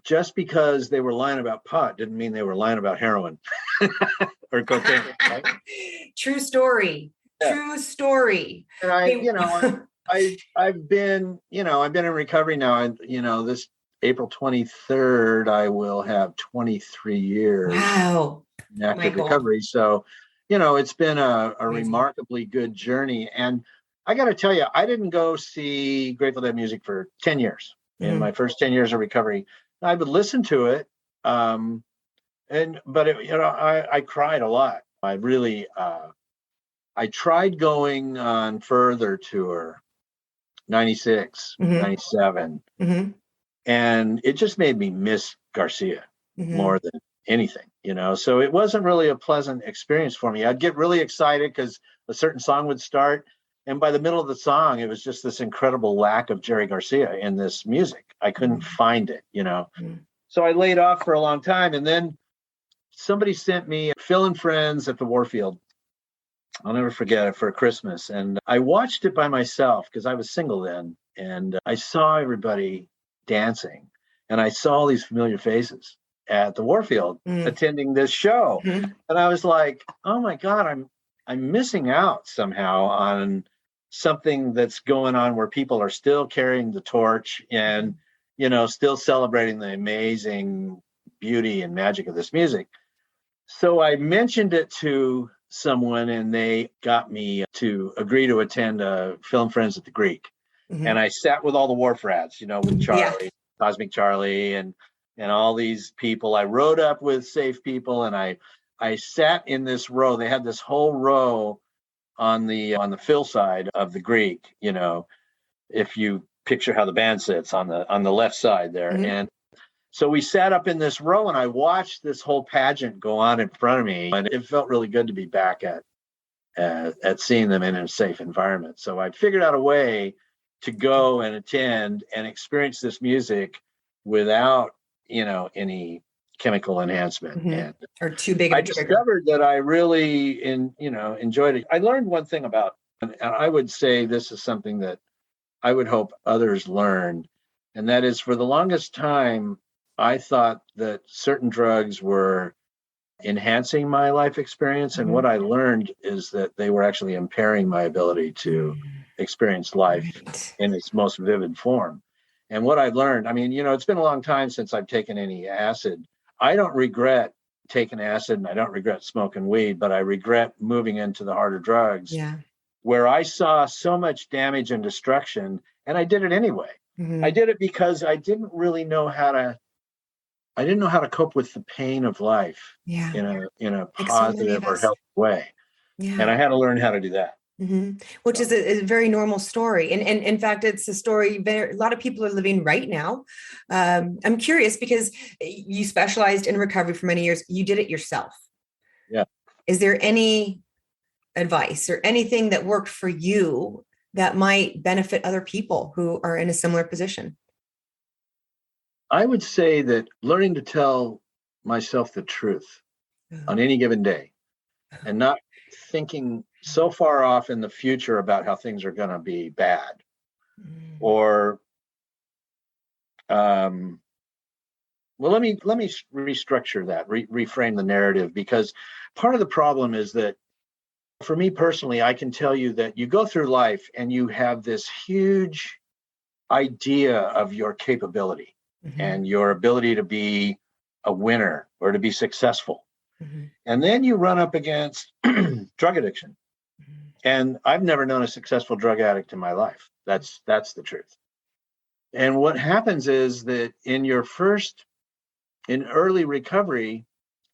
just because they were lying about pot didn't mean they were lying about heroin or cocaine. Right? True story. Yeah. True story. And I've been in recovery now. And this April 23rd, I will have 23 years Wow. in active Michael. recovery. So, it's been a Amazing. remarkably good journey. And I got to tell you, I didn't go see Grateful Dead music for 10 years. In my first 10 years of recovery, I would listen to it. But I cried a lot. I really, I tried going on further tour, 96, 97, and it just made me miss Garcia more than anything, so it wasn't really a pleasant experience for me. I'd get really excited because a certain song would start, and by the middle of the song, it was just this incredible lack of Jerry Garcia in this music. I couldn't find it, so I laid off for a long time, and then somebody sent me Phil and Friends at the Warfield. I'll never forget it, for Christmas. And I watched it by myself because I was single then. And I saw everybody dancing, and I saw all these familiar faces at the Warfield attending this show. And I was like, oh my God, I'm missing out somehow on something that's going on where people are still carrying the torch and, still celebrating the amazing beauty and magic of this music. So I mentioned it to someone, and they got me to agree to attend Film Friends at the Greek. And I sat with all the wharf rats, with Charlie, Cosmic Charlie, and all these people. I rode up with Safe People, and I sat in this row. They had this whole row on the Phil side of the Greek, if you picture how the band sits on the left side there. And so we sat up in this row, and I watched this whole pageant go on in front of me, and it felt really good to be back at seeing them in a safe environment. So I figured out a way to go and attend and experience this music without, any chemical enhancement. And or too big of a trigger. Discovered that I really enjoyed it. I learned one thing about, and I would say this is something that I would hope others learn, and that is, for the longest time, I thought that certain drugs were enhancing my life experience. And what I learned is that they were actually impairing my ability to experience life in its most vivid form. And what I learned, it's been a long time since I've taken any acid. I don't regret taking acid, and I don't regret smoking weed, but I regret moving into the harder drugs where I saw so much damage and destruction, and I did it anyway. I did it because I didn't know how to cope with the pain of life in a positive or healthy way. And I had to learn how to do that. Which is a very normal story. And in fact, it's a story a lot of people are living right now. I'm curious, because you specialized in recovery for many years. You did it yourself. Yeah. Is there any advice or anything that worked for you that might benefit other people who are in a similar position? I would say that learning to tell myself the truth on any given day, and not thinking so far off in the future about how things are going to be bad, or well, let me restructure that, reframe the narrative, because part of the problem is that, for me personally, I can tell you that you go through life and you have this huge idea of your capability and your ability to be a winner or to be successful. And then you run up against drug addiction. And I've never known a successful drug addict in my life. That's the truth. And what happens is that in early recovery,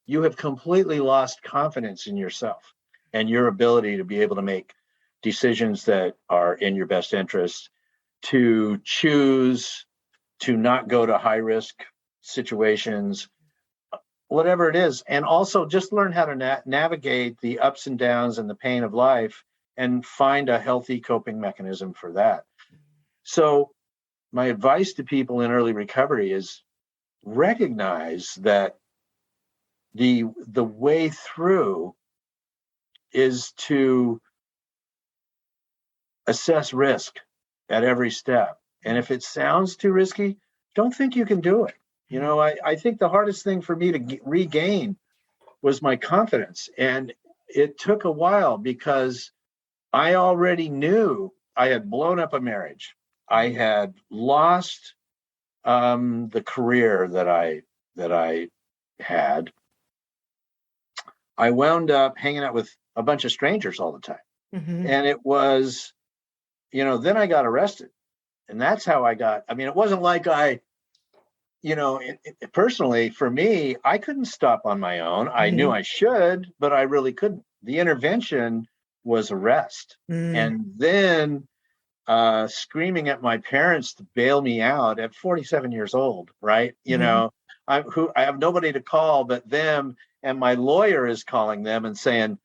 you have completely lost confidence in yourself and your ability to be able to make decisions that are in your best interest, to choose to not go to high risk situations, whatever it is. And also just learn how to navigate the ups and downs and the pain of life, and find a healthy coping mechanism for that. So my advice to people in early recovery is recognize that the way through is to assess risk at every step. And if it sounds too risky, don't think you can do it. I think the hardest thing for me to regain was my confidence. And it took a while because I already knew I had blown up a marriage. I had lost the career that I had. I wound up hanging out with a bunch of strangers all the time. Mm-hmm. And it was, then I got arrested. And that's how it wasn't like personally for me, I couldn't stop on my own. I knew I should, but I really couldn't. The intervention was arrest. And then screaming at my parents to bail me out at 47 years old, right? I have nobody to call but them, and my lawyer is calling them and saying,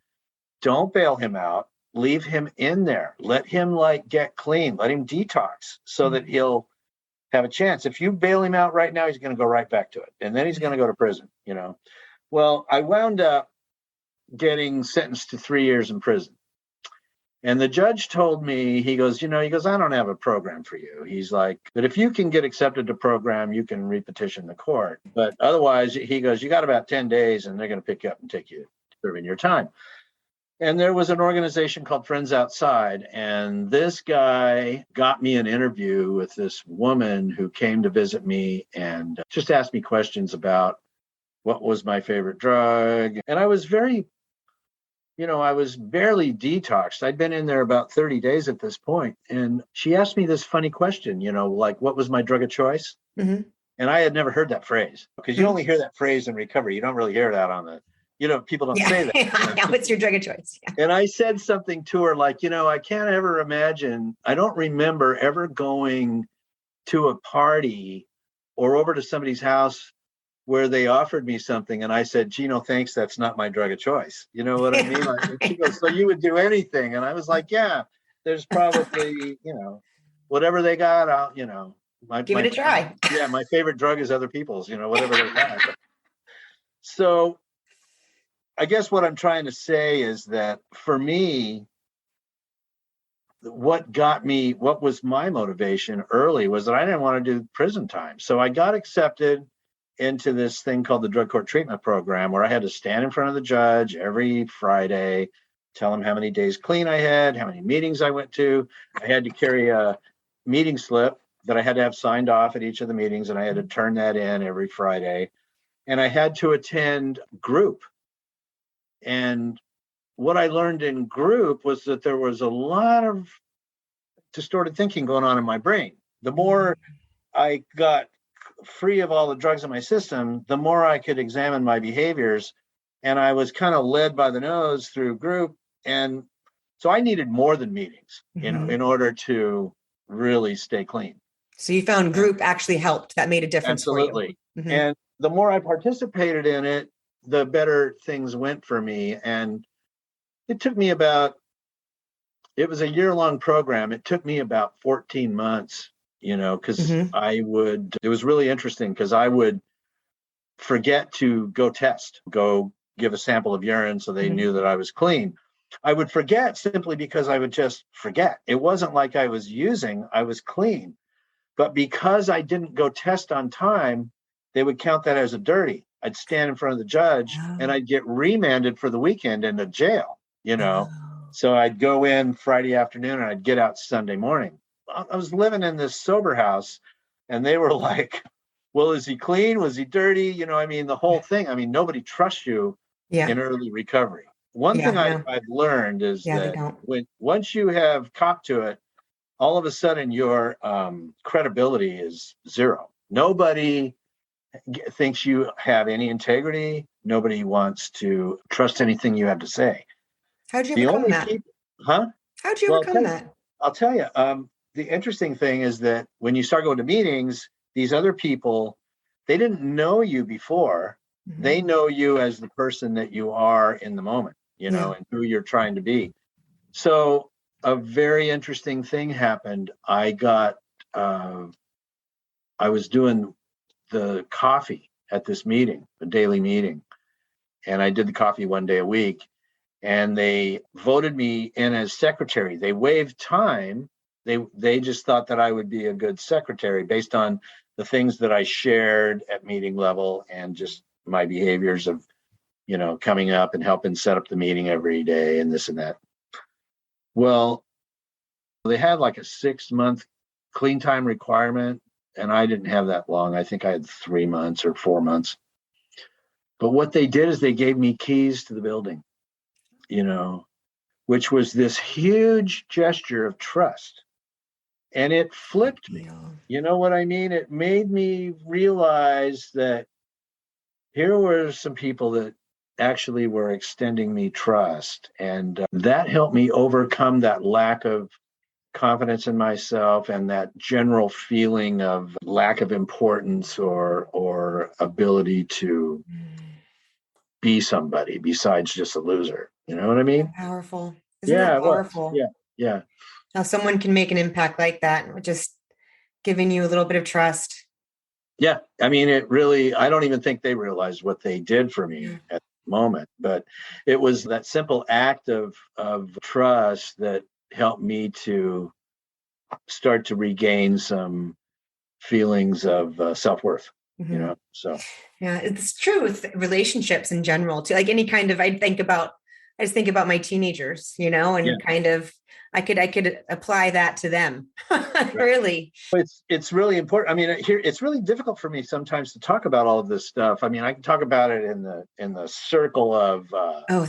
don't bail him out, leave him in there, let him get clean, let him detox so that he'll have a chance. If you bail him out right now, he's going to go right back to it, and then he's going to go to prison. Well, I wound up getting sentenced to 3 years in prison. And the judge told me, he goes, I don't have a program for you. He's like, but if you can get accepted to program, you can repetition the court. But otherwise, he goes, you got about 10 days and they're going to pick you up and take you serving your time. And there was an organization called Friends Outside. And this guy got me an interview with this woman who came to visit me and just asked me questions about what was my favorite drug. And I was I was barely detoxed. I'd been in there about 30 days at this point. And she asked me this funny question, what was my drug of choice? Mm-hmm. And I had never heard that phrase, because you only hear that phrase in recovery. You don't really hear that on the, people don't say that. Now what's your drug of choice? Yeah. And I said something to her like, I can't ever imagine. I don't remember ever going to a party or over to somebody's house where they offered me something and I said, Gino, thanks, that's not my drug of choice. You know what I mean? And she goes, so you would do anything? And I was like, yeah, there's probably, whatever they got, I'll, give it a try. Yeah, my favorite drug is other people's, whatever they got. So I guess what I'm trying to say is that for me, what was my motivation early was that I didn't want to do prison time. So I got accepted into this thing called the drug court treatment program, where I had to stand in front of the judge every Friday, tell him how many days clean I had, how many meetings I went to. I had to carry a meeting slip that I had to have signed off at each of the meetings, and I had to turn that in every Friday. And I had to attend group. And what I learned in group was that there was a lot of distorted thinking going on in my brain. The more I got free of all the drugs in my system, the more I could examine my behaviors. And I was kind of led by the nose through group. And so I needed more than meetings, in order to really stay clean. So you found group actually helped. That made a difference. Absolutely. For you. Mm-hmm. And the more I participated in it, the better things went for me. And it took me it was a year-long program. It took me about 14 months, because it was really interesting because I would forget to go give a sample of urine so they knew that I was clean. I would forget simply because I would just forget. It wasn't like I was using, I was clean. But because I didn't go test on time, they would count that as a dirty. I'd stand in front of the judge and I'd get remanded for the weekend into jail, So I'd go in Friday afternoon and I'd get out Sunday morning. I was living in this sober house and they were like, well, is he clean? Was he dirty? The whole thing. Nobody trusts you in early recovery. One thing I've learned is that once you have copped to it, all of a sudden your credibility is zero. Nobody thinks you have any integrity. Nobody wants to trust anything you have to say. How'd you overcome that? How'd you overcome that? I'll tell you. The interesting thing is that when you start going to meetings, these other people, they didn't know you before. Mm-hmm. They know you as the person that you are in the moment, and who you're trying to be. So a very interesting thing happened. I was doing the coffee at this meeting, a daily meeting. And I did the coffee one day a week. And they voted me in as secretary. They waived time. They just thought that I would be a good secretary based on the things that I shared at meeting level and just my behaviors of, coming up and helping set up the meeting every day and this and that. Well, they had like a 6-month clean time requirement, and I didn't have that long. I think I had 3 months or 4 months. But what they did is they gave me keys to the building, which was this huge gesture of trust. And it flipped me. You know what I mean? It made me realize that here were some people that actually were extending me trust. And that helped me overcome that lack of confidence in myself and that general feeling of lack of importance or ability to be somebody besides just a loser. You know what I mean? Powerful. Isn't that powerful? Yeah. How someone can make an impact like that, just giving you a little bit of trust. Yeah. I mean, it really, I don't even think they realized what they did for me at the moment, but it was that simple act of trust that helped me to start to regain some feelings of self-worth, so. Yeah, it's true with relationships in general too. Like any kind of, I just think about my teenagers, and kind of, I could apply that to them. Really. It's really important. I mean, here it's really difficult for me sometimes to talk about all of this stuff. I mean, I can talk about it in the circle of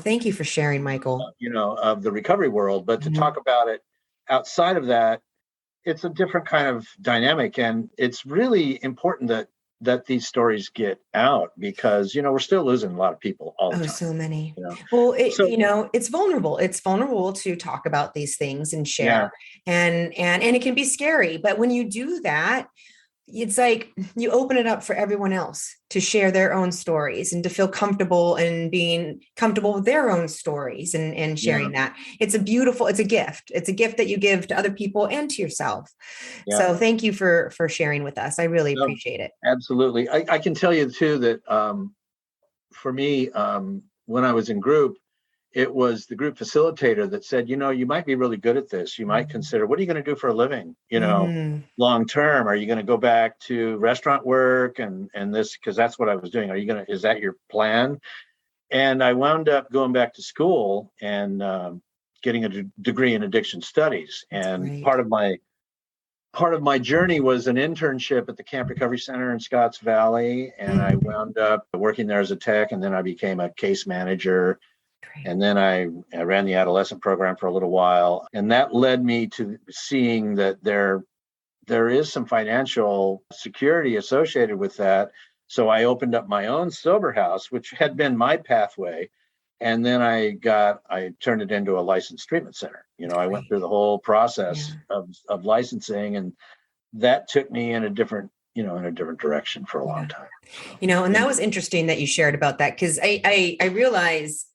thank you for sharing, Michael. Of the recovery world, but to talk about it outside of that, it's a different kind of dynamic, and it's really important that these stories get out because we're still losing a lot of people all the time. So many. Well, it's vulnerable. It's vulnerable to talk about these things and share, and it can be scary. But when you do that, it's like you open it up for everyone else to share their own stories and to feel comfortable and being comfortable with their own stories and sharing that. It's a gift. It's a gift that you give to other people and to yourself. Yeah. So thank you for sharing with us. I really appreciate it. Absolutely. I can tell you too that for me, when I was in group, it was the group facilitator that said, you might be really good at this. You might consider, what are you going to do for a living, long term? Are you going to go back to restaurant work and this? Because that's what I was doing. Is that your plan? And I wound up going back to school and getting a degree in addiction studies. And part of my journey was an internship at the Camp Recovery Center in Scotts Valley. And I wound up working there as a tech, and then I became a case manager. And then I ran the adolescent program for a little while. And that led me to seeing that there is some financial security associated with that. So I opened up my own sober house, which had been my pathway. And then I turned it into a licensed treatment center. I went through the whole process of licensing, and that took me in a different direction for a long time. And that was interesting that you shared about that, because I realize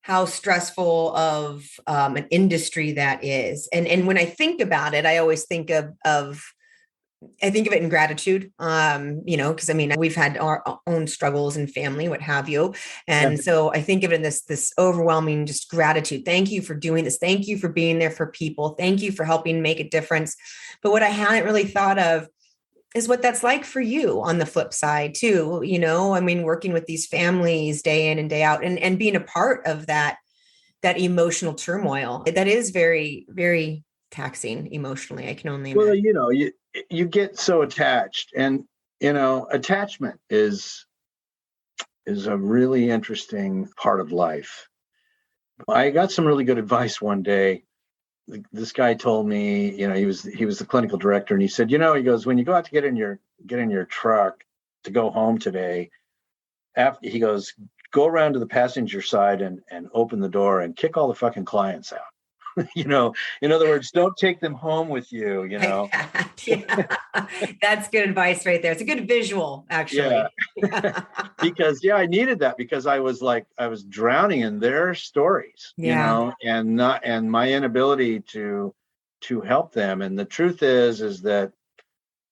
how stressful of an industry that is. And when I think about it, I always think of it in gratitude, because we've had our own struggles in family, what have you. And so I think of it in this overwhelming just gratitude. Thank you for doing this. Thank you for being there for people. Thank you for helping make a difference. But what I hadn't really thought of is what that's like for you on the flip side too. Working with these families day in and day out and being a part of that emotional turmoil, that is very, very taxing emotionally. I can only imagine. Well, you get so attached, and attachment is a really interesting part of life. I got some really good advice one day. This guy told me, he was the clinical director, and he said, he goes, when you go out to get in your truck to go home today, he goes, go around to the passenger side and open the door and kick all the fucking clients out. In other words, don't take them home with you, That's good advice right there. It's a good visual, actually. Because I needed that, because I was drowning in their stories, and my inability to help them. And the truth is that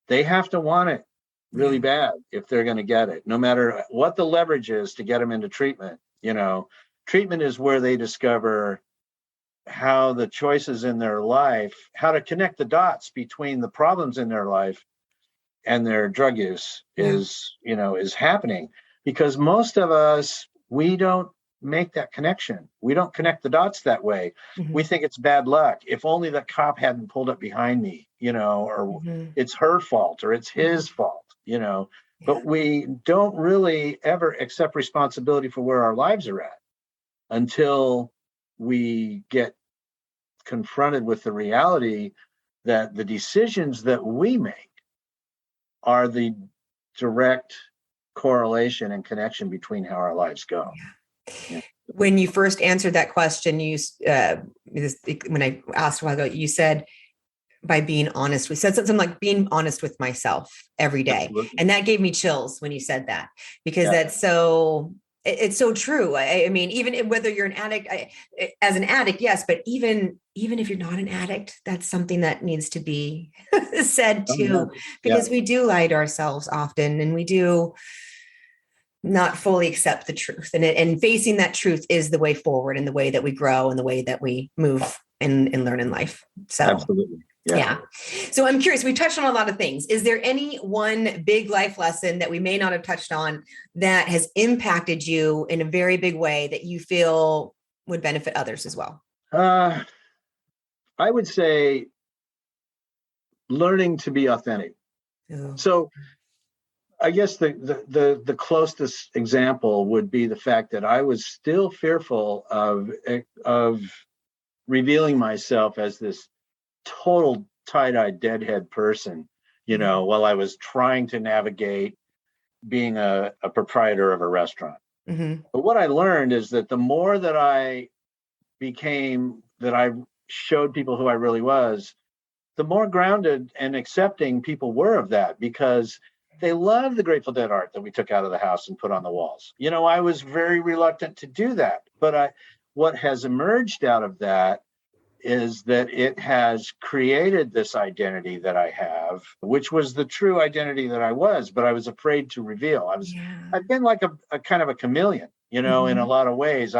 they have to want it. really bad if they're going to get it, no matter what the leverage is to get them into treatment. Treatment is where they discover how the choices in their life, how to connect the dots between the problems in their life and their drug use is happening. Because most of us, we don't make that connection. We don't connect the dots that way. We think it's bad luck. If only the cop hadn't pulled up behind me, or it's her fault or it's his fault, but we don't really ever accept responsibility for where our lives are at until we get confronted with the reality that the decisions that we make are the direct correlation and connection between how our lives go. Yeah. When you first answered that question, when I asked a while ago, you said by being honest. We said something like being honest with myself every day. Absolutely. And that gave me chills when you said that, because that's it's so true. I mean, even whether you're an addict, as an addict, yes, but even if you're not an addict, that's something that needs to be said too, because we do lie to ourselves often, and we do not fully accept the truth. And facing that truth is the way forward, and the way that we grow, and the way that we move and learn in life. So absolutely. Yeah. So I'm curious, we touched on a lot of things. Is there any one big life lesson that we may not have touched on that has impacted you in a very big way that you feel would benefit others as well? I would say learning to be authentic. Oh. So I guess the closest example would be the fact that I was still fearful of revealing myself as this total tie-dyed deadhead person, while I was trying to navigate being a proprietor of a restaurant. But what I learned is that the more that I showed people who I really was, the more grounded and accepting people were of that, because they loved the Grateful Dead art that we took out of the house and put on the walls. I was very reluctant to do that, but what has emerged out of that is that it has created this identity that I have, which was the true identity that I was, but I was afraid to reveal. I've been like a kind of a chameleon, in a lot of ways.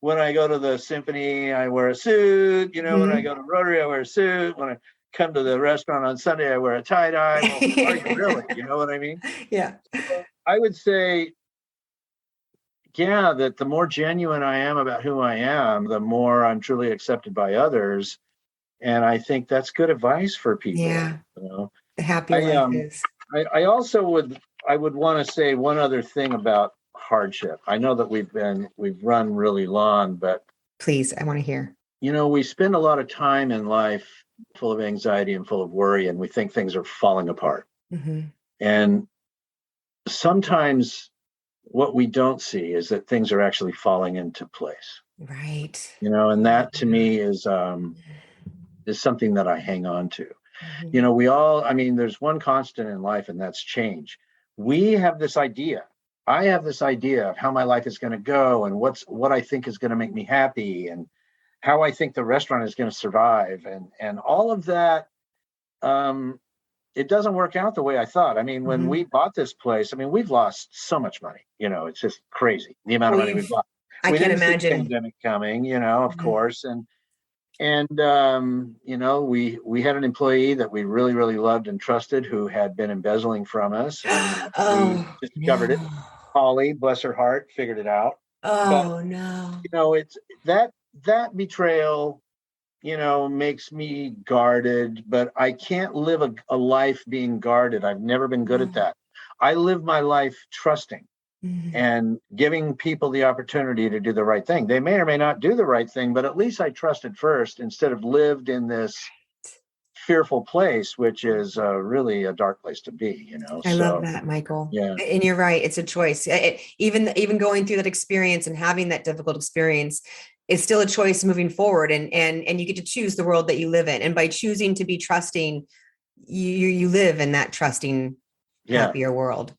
When I go to the symphony, I wear a suit, when I go to Rotary, I wear a suit. When I come to the restaurant on Sunday, I wear a tie-dye. Well, are you really? You know what I mean? Yeah. So I would say, that the more genuine I am about who I am, the more I'm truly accepted by others. And I think that's good advice for people. Yeah. The happier life is. I also would want to say one other thing about hardship. I know that we've run really long, but please, I want to hear. We spend a lot of time in life full of anxiety and full of worry, and we think things are falling apart. And sometimes what we don't see is that things are actually falling into place. Right. And that to me is something that I hang on to. There's one constant in life, and that's change. We have this idea. I have this idea of how my life is going to go, and what I think is going to make me happy, and how I think the restaurant is going to survive, and all of that. It doesn't work out the way I thought. When we bought this place, we've lost so much money. It's just crazy the amount of money we've lost. I can't imagine. The pandemic coming, of course, and we had an employee that we really, really loved and trusted who had been embezzling from us, and we discovered it. Holly, bless her heart, figured it out. It's that betrayal. Makes me guarded, but I can't live a life being guarded. I've never been good at that. I live my life trusting and giving people the opportunity to do the right thing. They may or may not do the right thing, but at least I trusted first instead of lived in this fearful place, which is really a dark place to be, I love that, Michael. Yeah. And you're right. It's a choice. Even going through that experience and having that difficult experience, it's still a choice moving forward, and you get to choose the world that you live in. And by choosing to be trusting, you live in that trusting, happier world.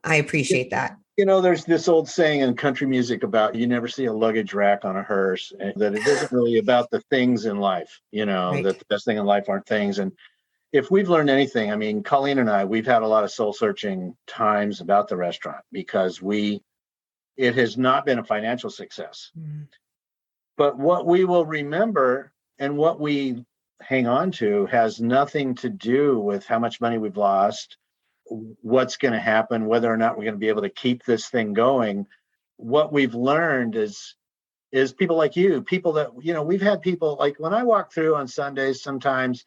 I appreciate that. There's this old saying in country music about you never see a luggage rack on a hearse, and that it isn't really about the things in life, right. That the best thing in life aren't things. if we've learned anything, I mean, Colleen and I, we've had a lot of soul searching times about the restaurant because it has not been a financial success. Mm. But what we will remember and what we hang on to has nothing to do with how much money we've lost, what's going to happen, whether or not we're going to be able to keep this thing going. What we've learned is people like you, people that, we've had people like when I walk through on Sundays, sometimes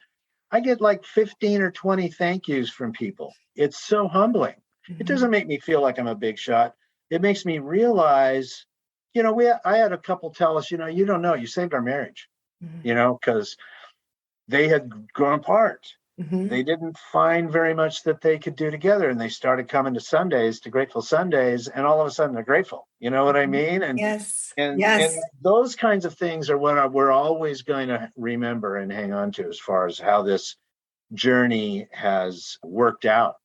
I get like 15 or 20 thank yous from people. It's so humbling. Mm-hmm. It doesn't make me feel like I'm a big shot. It makes me realize, I had a couple tell us, you don't know, you saved our marriage, because they had grown apart. Mm-hmm. They didn't find very much that they could do together. And they started coming to Sundays, to Grateful Sundays. And all of a sudden they're grateful. You know what I mean? And yes. And those kinds of things are what we're always going to remember and hang on to as far as how this journey has worked out,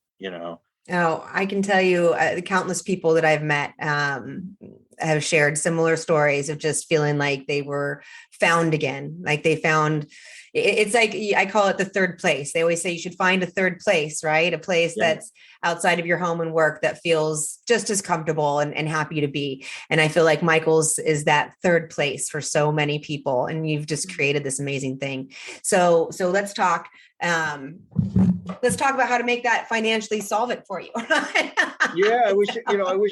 Oh, I can tell you the countless people that I've met have shared similar stories of just feeling like they were found again, like they found. It's like, I call it the third place. They always say you should find a third place, right? A place that's outside of your home and work that feels just as comfortable and happy to be. And I feel like Michael's is that third place for so many people. And you've just created this amazing thing. So let's talk. Let's talk about how to make that financially solve it for you. Yeah, I wish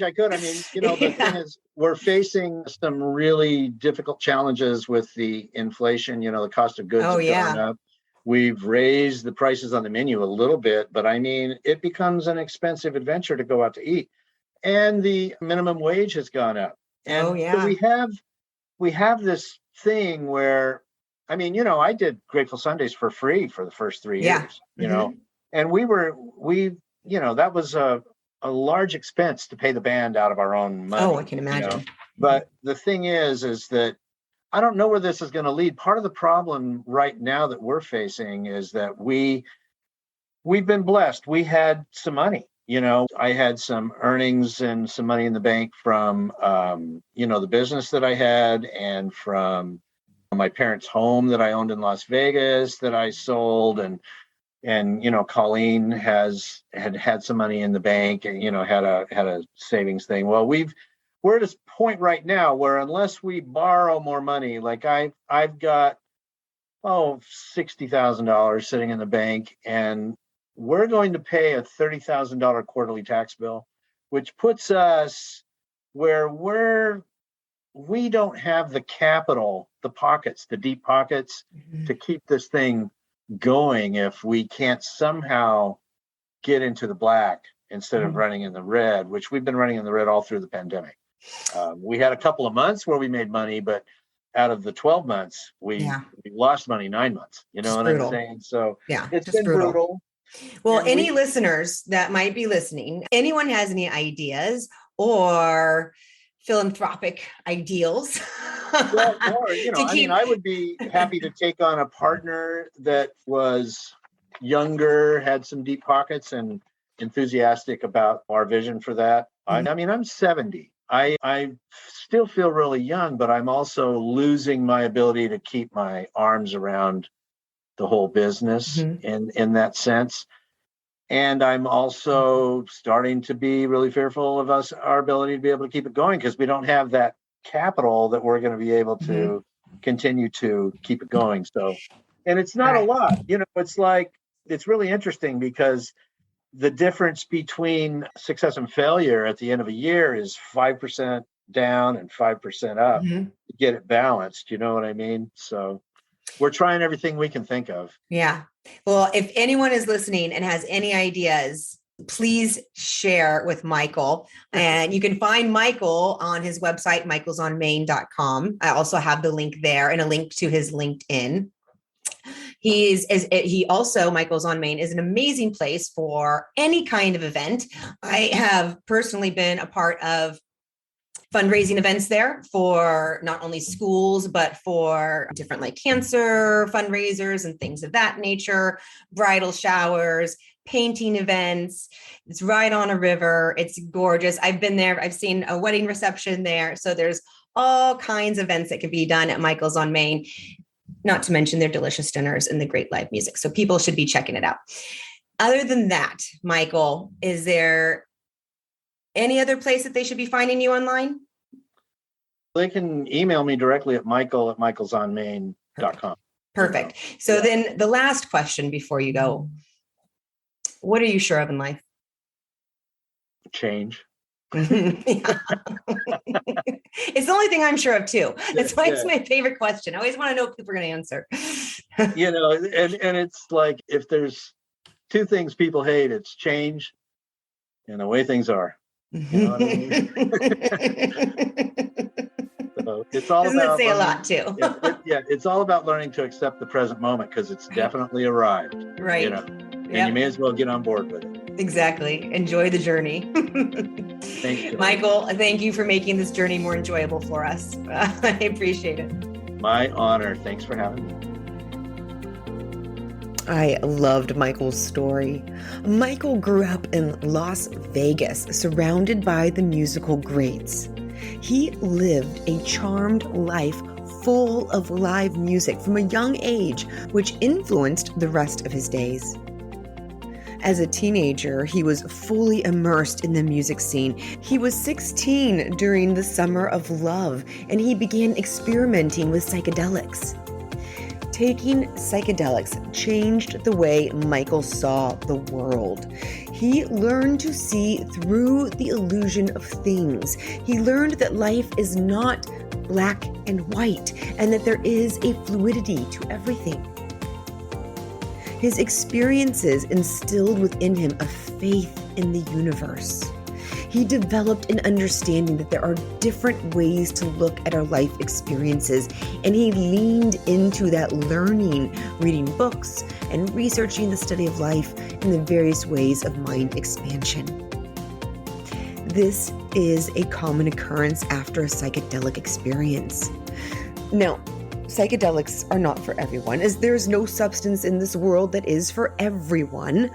I could. I mean, the thing is, we're facing some really difficult challenges with the inflation, the cost of goods have gone up. We've raised the prices on the menu a little bit, but I mean, it becomes an expensive adventure to go out to eat. And the minimum wage has gone up. And so we have this thing where, I mean, I did Grateful Sundays for free for the first 3 years, and that was a large expense to pay the band out of our own money. Oh, I can imagine. But the thing is that I don't know where this is going to lead. Part of the problem right now that we're facing is that we've been blessed. We had some money. I had some earnings and some money in the bank from, the business that I had and from my parents' home that I owned in Las Vegas that I sold. And Colleen had some money in the bank and, had a savings thing. Well, we're at a point right now where unless we borrow more money, like I've got, $60,000 sitting in the bank, and we're going to pay a $30,000 quarterly tax bill, which puts us where we don't have the capital, the pockets, the deep pockets to keep this thing going if we can't somehow get into the black instead of running in the red, which we've been running in the red all through the pandemic. We had a couple of months where we made money, but out of the 12 months, we lost money 9 months. You know what I'm saying? So it's been brutal. Well, any listeners that might be listening, anyone has any ideas or philanthropic ideals? I would be happy to take on a partner that was younger, had some deep pockets, and enthusiastic about our vision for that. I mean, I'm 70. I still feel really young, but I'm also losing my ability to keep my arms around the whole business in that sense. And I'm also starting to be really fearful of our ability to be able to keep it going because we don't have that capital that we're going to be able to continue to keep it going. So, and it's not a lot, it's really interesting because the difference between success and failure at the end of a year is 5% down and 5% up to get it balanced. You know what I mean? So we're trying everything we can think of. Yeah. Well, if anyone is listening and has any ideas, please share with Michael. And you can find Michael on his website, michaelsonmain.com. I also have the link there and a link to his LinkedIn. Michael's on Main is an amazing place for any kind of event. I have personally been a part of fundraising events there for not only schools, but for different like cancer fundraisers and things of that nature, bridal showers, painting events. It's right on a river. It's gorgeous. I've been there. I've seen a wedding reception there. So there's all kinds of events that can be done at Michael's on Main. not to mention their delicious dinners and the great live music. So people should be checking it out. Other than that, Michael, is there any other place that they should be finding you online? They can email me directly at michael@michaelsonmain.com. Perfect. So then the last question before you go, what are you sure of in life? Change. It's the only thing I'm sure of too. That's why it's my favorite question. I always want to know what people are going to answer. And it's like, if there's two things people hate, it's change and the way things are. You know what I mean? So it's all Doesn't about it say learning, a lot too? it's all about learning to accept the present moment, because it's definitely arrived. Right. And you may as well get on board with it. Exactly. Enjoy the journey. Thank you, Michael. Thank you for making this journey more enjoyable for us. I appreciate it. My honor. Thanks for having me. I loved Michael's story. Michael grew up in Las Vegas, surrounded by the musical greats. He lived a charmed life full of live music from a young age, which influenced the rest of his days. As a teenager, he was fully immersed in the music scene. He was 16 during the Summer of Love, and he began experimenting with psychedelics. Taking psychedelics changed the way Michael saw the world. He learned to see through the illusion of things. He learned that life is not black and white, and that there is a fluidity to everything. His experiences instilled within him a faith in the universe. He developed an understanding that there are different ways to look at our life experiences, and he leaned into that learning, reading books, and researching the study of life and the various ways of mind expansion. This is a common occurrence after a psychedelic experience. Now, psychedelics are not for everyone, as there is no substance in this world that is for everyone,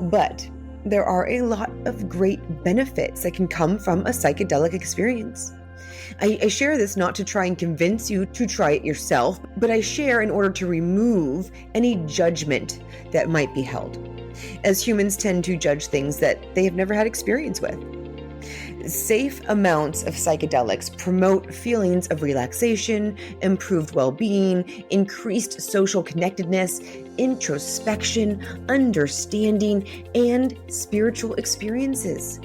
but there are a lot of great benefits that can come from a psychedelic experience. I share this not to try and convince you to try it yourself, but I share in order to remove any judgment that might be held, as humans tend to judge things that they have never had experience with. Safe amounts of psychedelics promote feelings of relaxation, improved well-being, increased social connectedness, introspection, understanding, and spiritual experiences.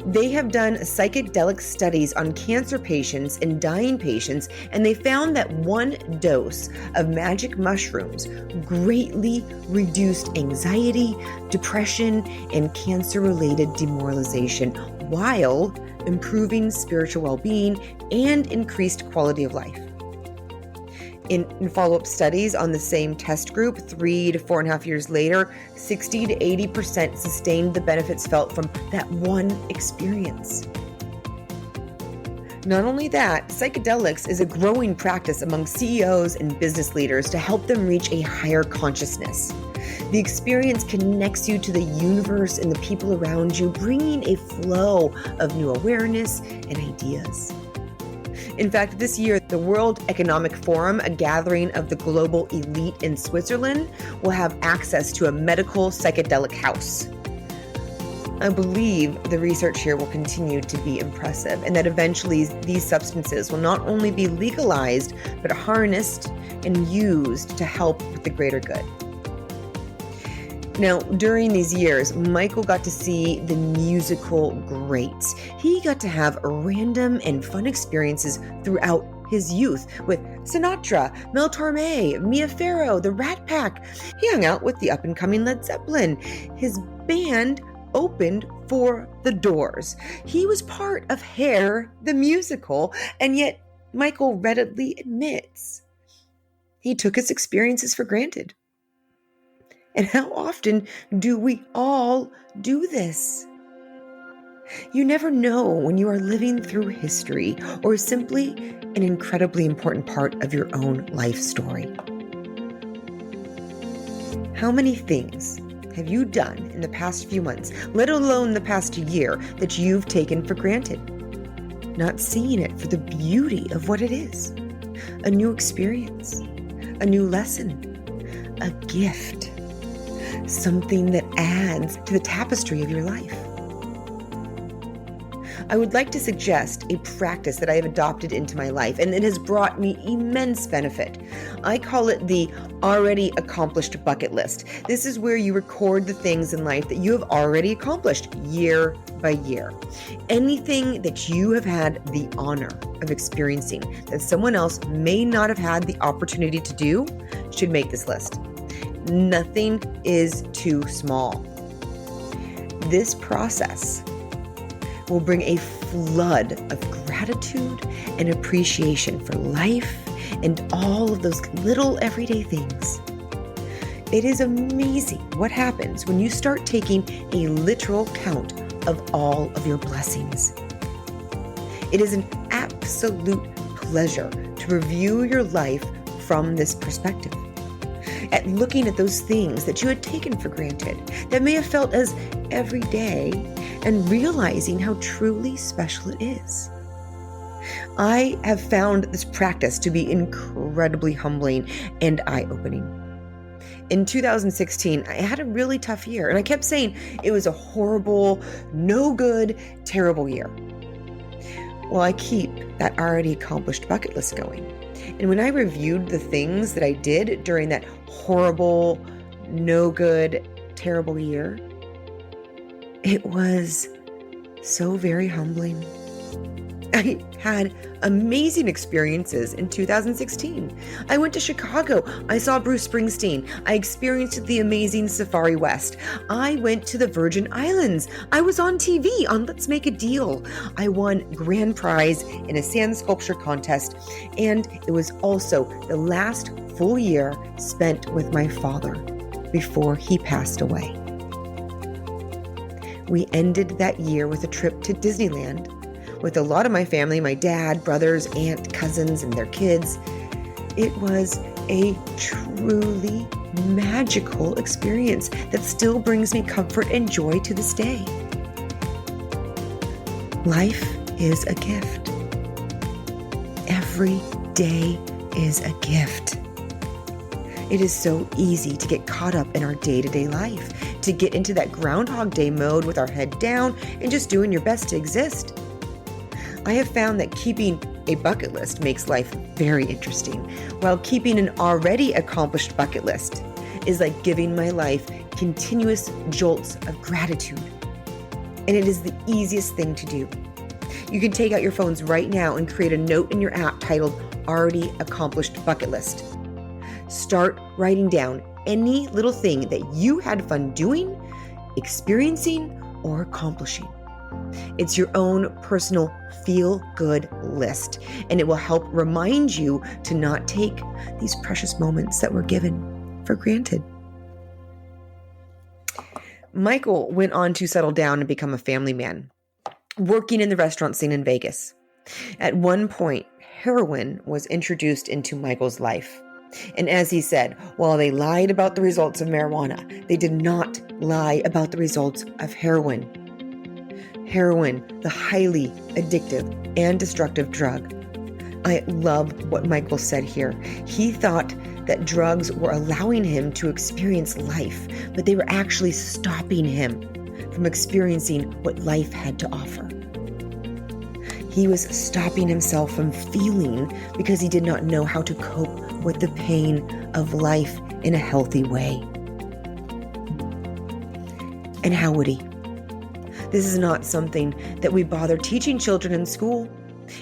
They have done psychedelic studies on cancer patients and dying patients, and they found that one dose of magic mushrooms greatly reduced anxiety, depression, and cancer-related demoralization, while improving spiritual well-being and increased quality of life. In follow-up studies on the same test group, 3 to 4.5 years later, 60 to 80% sustained the benefits felt from that one experience. Not only that, psychedelics is a growing practice among CEOs and business leaders to help them reach a higher consciousness. The experience connects you to the universe and the people around you, bringing a flow of new awareness and ideas. In fact, this year, the World Economic Forum, a gathering of the global elite in Switzerland, will have access to a medical psychedelic house. I believe the research here will continue to be impressive, and that eventually these substances will not only be legalized, but harnessed and used to help with the greater good. Now, during these years, Michael got to see the musical greats. He got to have random and fun experiences throughout his youth with Sinatra, Mel Torme, Mia Farrow, the Rat Pack. He hung out with the up-and-coming Led Zeppelin. His band opened for The Doors. He was part of Hair, the musical, and yet Michael readily admits he took his experiences for granted. And how often do we all do this? You never know when you are living through history or simply an incredibly important part of your own life story. How many things have you done in the past few months, let alone the past year, that you've taken for granted? Not seeing it for the beauty of what it is. a new experience, a new lesson, a gift, something that adds to the tapestry of your life. I would like to suggest a practice that I have adopted into my life, and it has brought me immense benefit. I call it the already accomplished bucket list. This is where you record the things in life that you have already accomplished year by year. Anything that you have had the honor of experiencing that someone else may not have had the opportunity to do should make this list. Nothing is too small. This process will bring a flood of gratitude and appreciation for life and all of those little everyday things. It is amazing what happens when you start taking a literal count of all of your blessings. It is an absolute pleasure to review your life from this perspective, at looking at those things that you had taken for granted that may have felt as everyday, and realizing how truly special it is. I have found this practice to be incredibly humbling and eye-opening. In 2016, I had a really tough year, and I kept saying it was a horrible, no good, terrible year. Well, I keep that already accomplished bucket list going. And when I reviewed the things that I did during that horrible, no good, terrible year, it was so very humbling. I had amazing experiences in 2016. I went to Chicago. I saw Bruce Springsteen. I experienced the amazing Safari West. I went to the Virgin Islands. I was on TV on Let's Make a Deal. I won grand prize in a sand sculpture contest. And it was also the last full year spent with my father before he passed away. We ended that year with a trip to Disneyland with a lot of my family, my dad, brothers, aunt, cousins, and their kids. It was a truly magical experience that still brings me comfort and joy to this day. Life is a gift. Every day is a gift. It is so easy to get caught up in our day-to-day life, to get into that Groundhog Day mode with our head down and just doing your best to exist. I have found that keeping a bucket list makes life very interesting, while keeping an already accomplished bucket list is like giving my life continuous jolts of gratitude. And it is the easiest thing to do. You can take out your phones right now and create a note in your app titled Already Accomplished Bucket List. Start writing down any little thing that you had fun doing, experiencing, or accomplishing. It's your own personal feel-good list, and it will help remind you to not take these precious moments that were given for granted. Michael went on to settle down and become a family man, working in the restaurant scene in Vegas. At one point, heroin was introduced into Michael's life. And as he said, while they lied about the results of marijuana, they did not lie about the results of heroin. Heroin, the highly addictive and destructive drug. I love what Michael said here. He thought that drugs were allowing him to experience life, but they were actually stopping him from experiencing what life had to offer. He was stopping himself from feeling because he did not know how to cope with the pain of life in a healthy way. And how would he? This is not something that we bother teaching children in school.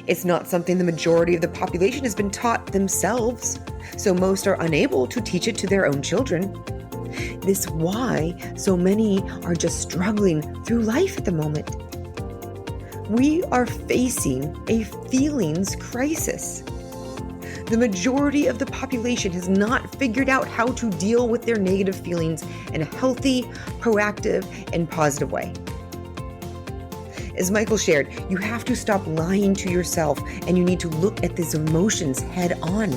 It's not something the majority of the population has been taught themselves, so most are unable to teach it to their own children. This is why so many are just struggling through life at the moment. We are facing a feelings crisis. The majority of the population has not figured out how to deal with their negative feelings in a healthy, proactive, and positive way. As Michael shared, you have to stop lying to yourself, and you need to look at these emotions head on.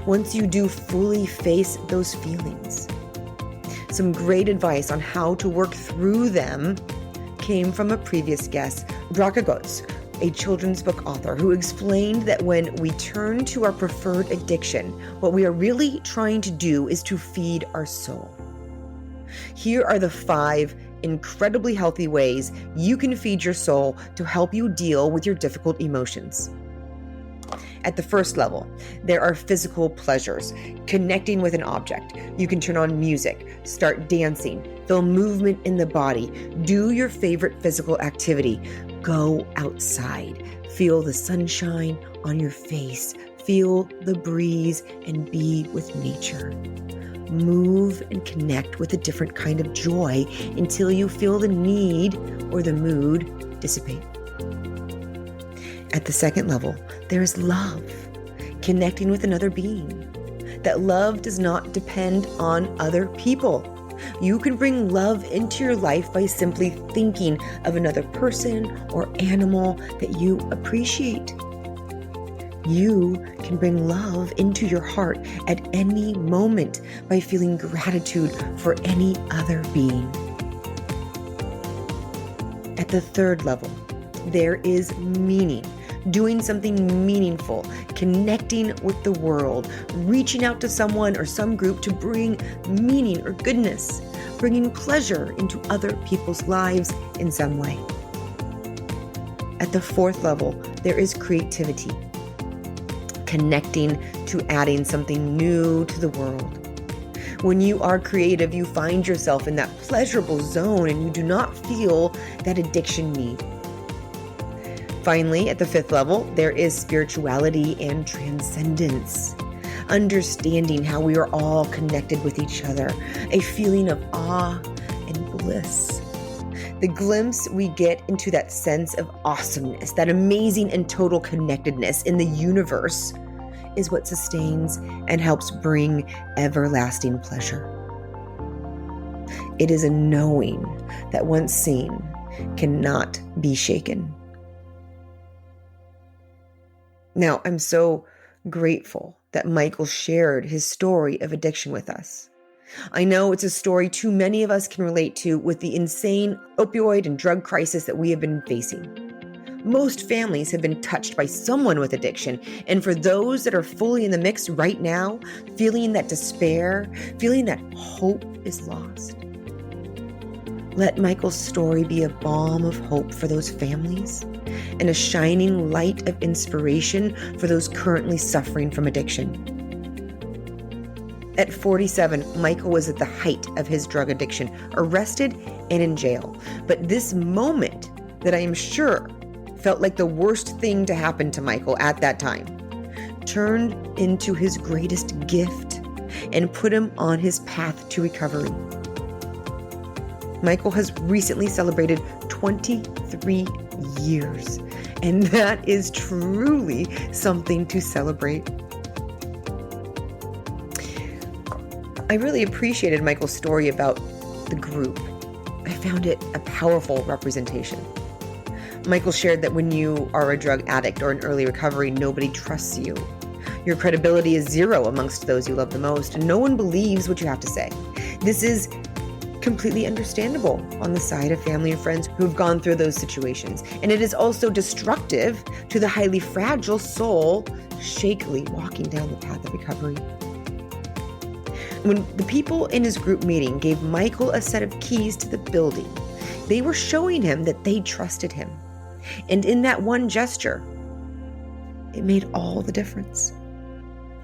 Once you do fully face those feelings, some great advice on how to work through them came from a previous guest, Drakagots, a children's book author who explained that when we turn to our preferred addiction, what we are really trying to do is to feed our soul. Here are the 5 incredibly healthy ways you can feed your soul to help you deal with your difficult emotions. At the first level, there are physical pleasures, connecting with an object. You can turn on music, start dancing, feel movement in the body, do your favorite physical activity, go outside, feel the sunshine on your face, feel the breeze, and be with nature. Move and connect with a different kind of joy until you feel the need or the mood dissipate. At the second level, there is love, connecting with another being. That love does not depend on other people. You can bring love into your life by simply thinking of another person or animal that you appreciate. You can bring love into your heart at any moment by feeling gratitude for any other being. At the third level, there is meaning. Doing something meaningful, connecting with the world, reaching out to someone or some group to bring meaning or goodness, bringing pleasure into other people's lives in some way. At the fourth level, there is creativity, connecting to adding something new to the world. When you are creative, you find yourself in that pleasurable zone and you do not feel that addiction need. Finally, at the fifth level, there is spirituality and transcendence. Understanding how we are all connected with each other, a feeling of awe and bliss. The glimpse we get into that sense of awesomeness, that amazing and total connectedness in the universe, is what sustains and helps bring everlasting pleasure. It is a knowing that once seen cannot be shaken. Now, I'm so grateful that Michael shared his story of addiction with us. I know it's a story too many of us can relate to with the insane opioid and drug crisis that we have been facing. Most families have been touched by someone with addiction, and for those that are fully in the mix right now, feeling that despair, feeling that hope is lost, let Michael's story be a balm of hope for those families and a shining light of inspiration for those currently suffering from addiction. At 47, Michael was at the height of his drug addiction, arrested and in jail. But this moment that I am sure felt like the worst thing to happen to Michael at that time turned into his greatest gift and put him on his path to recovery. Michael has recently celebrated 23 years, and that is truly something to celebrate. I really appreciated Michael's story about the group. I found it a powerful representation. Michael shared that when you are a drug addict or in early recovery, nobody trusts you. Your credibility is zero amongst those you love the most, and no one believes what you have to say. This is completely understandable on the side of family and friends who have gone through those situations. And it is also destructive to the highly fragile soul shakily walking down the path of recovery. When the people in his group meeting gave Michael a set of keys to the building, they were showing him that they trusted him. And in that one gesture, it made all the difference.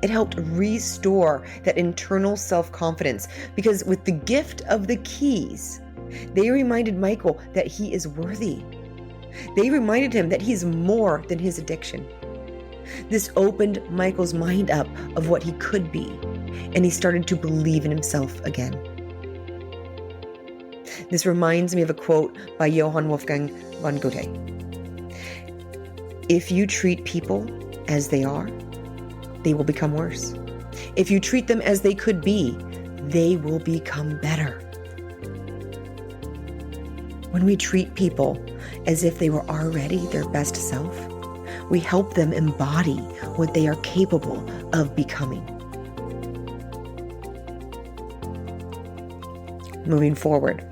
It helped restore that internal self-confidence because with the gift of the keys, they reminded Michael that he is worthy. They reminded him that he's more than his addiction. This opened Michael's mind up of what he could be, and he started to believe in himself again. This reminds me of a quote by Johann Wolfgang von Goethe. If you treat people as they are, they will become worse. If you treat them as they could be, they will become better. When we treat people as if they were already their best self, we help them embody what they are capable of becoming. Moving forward,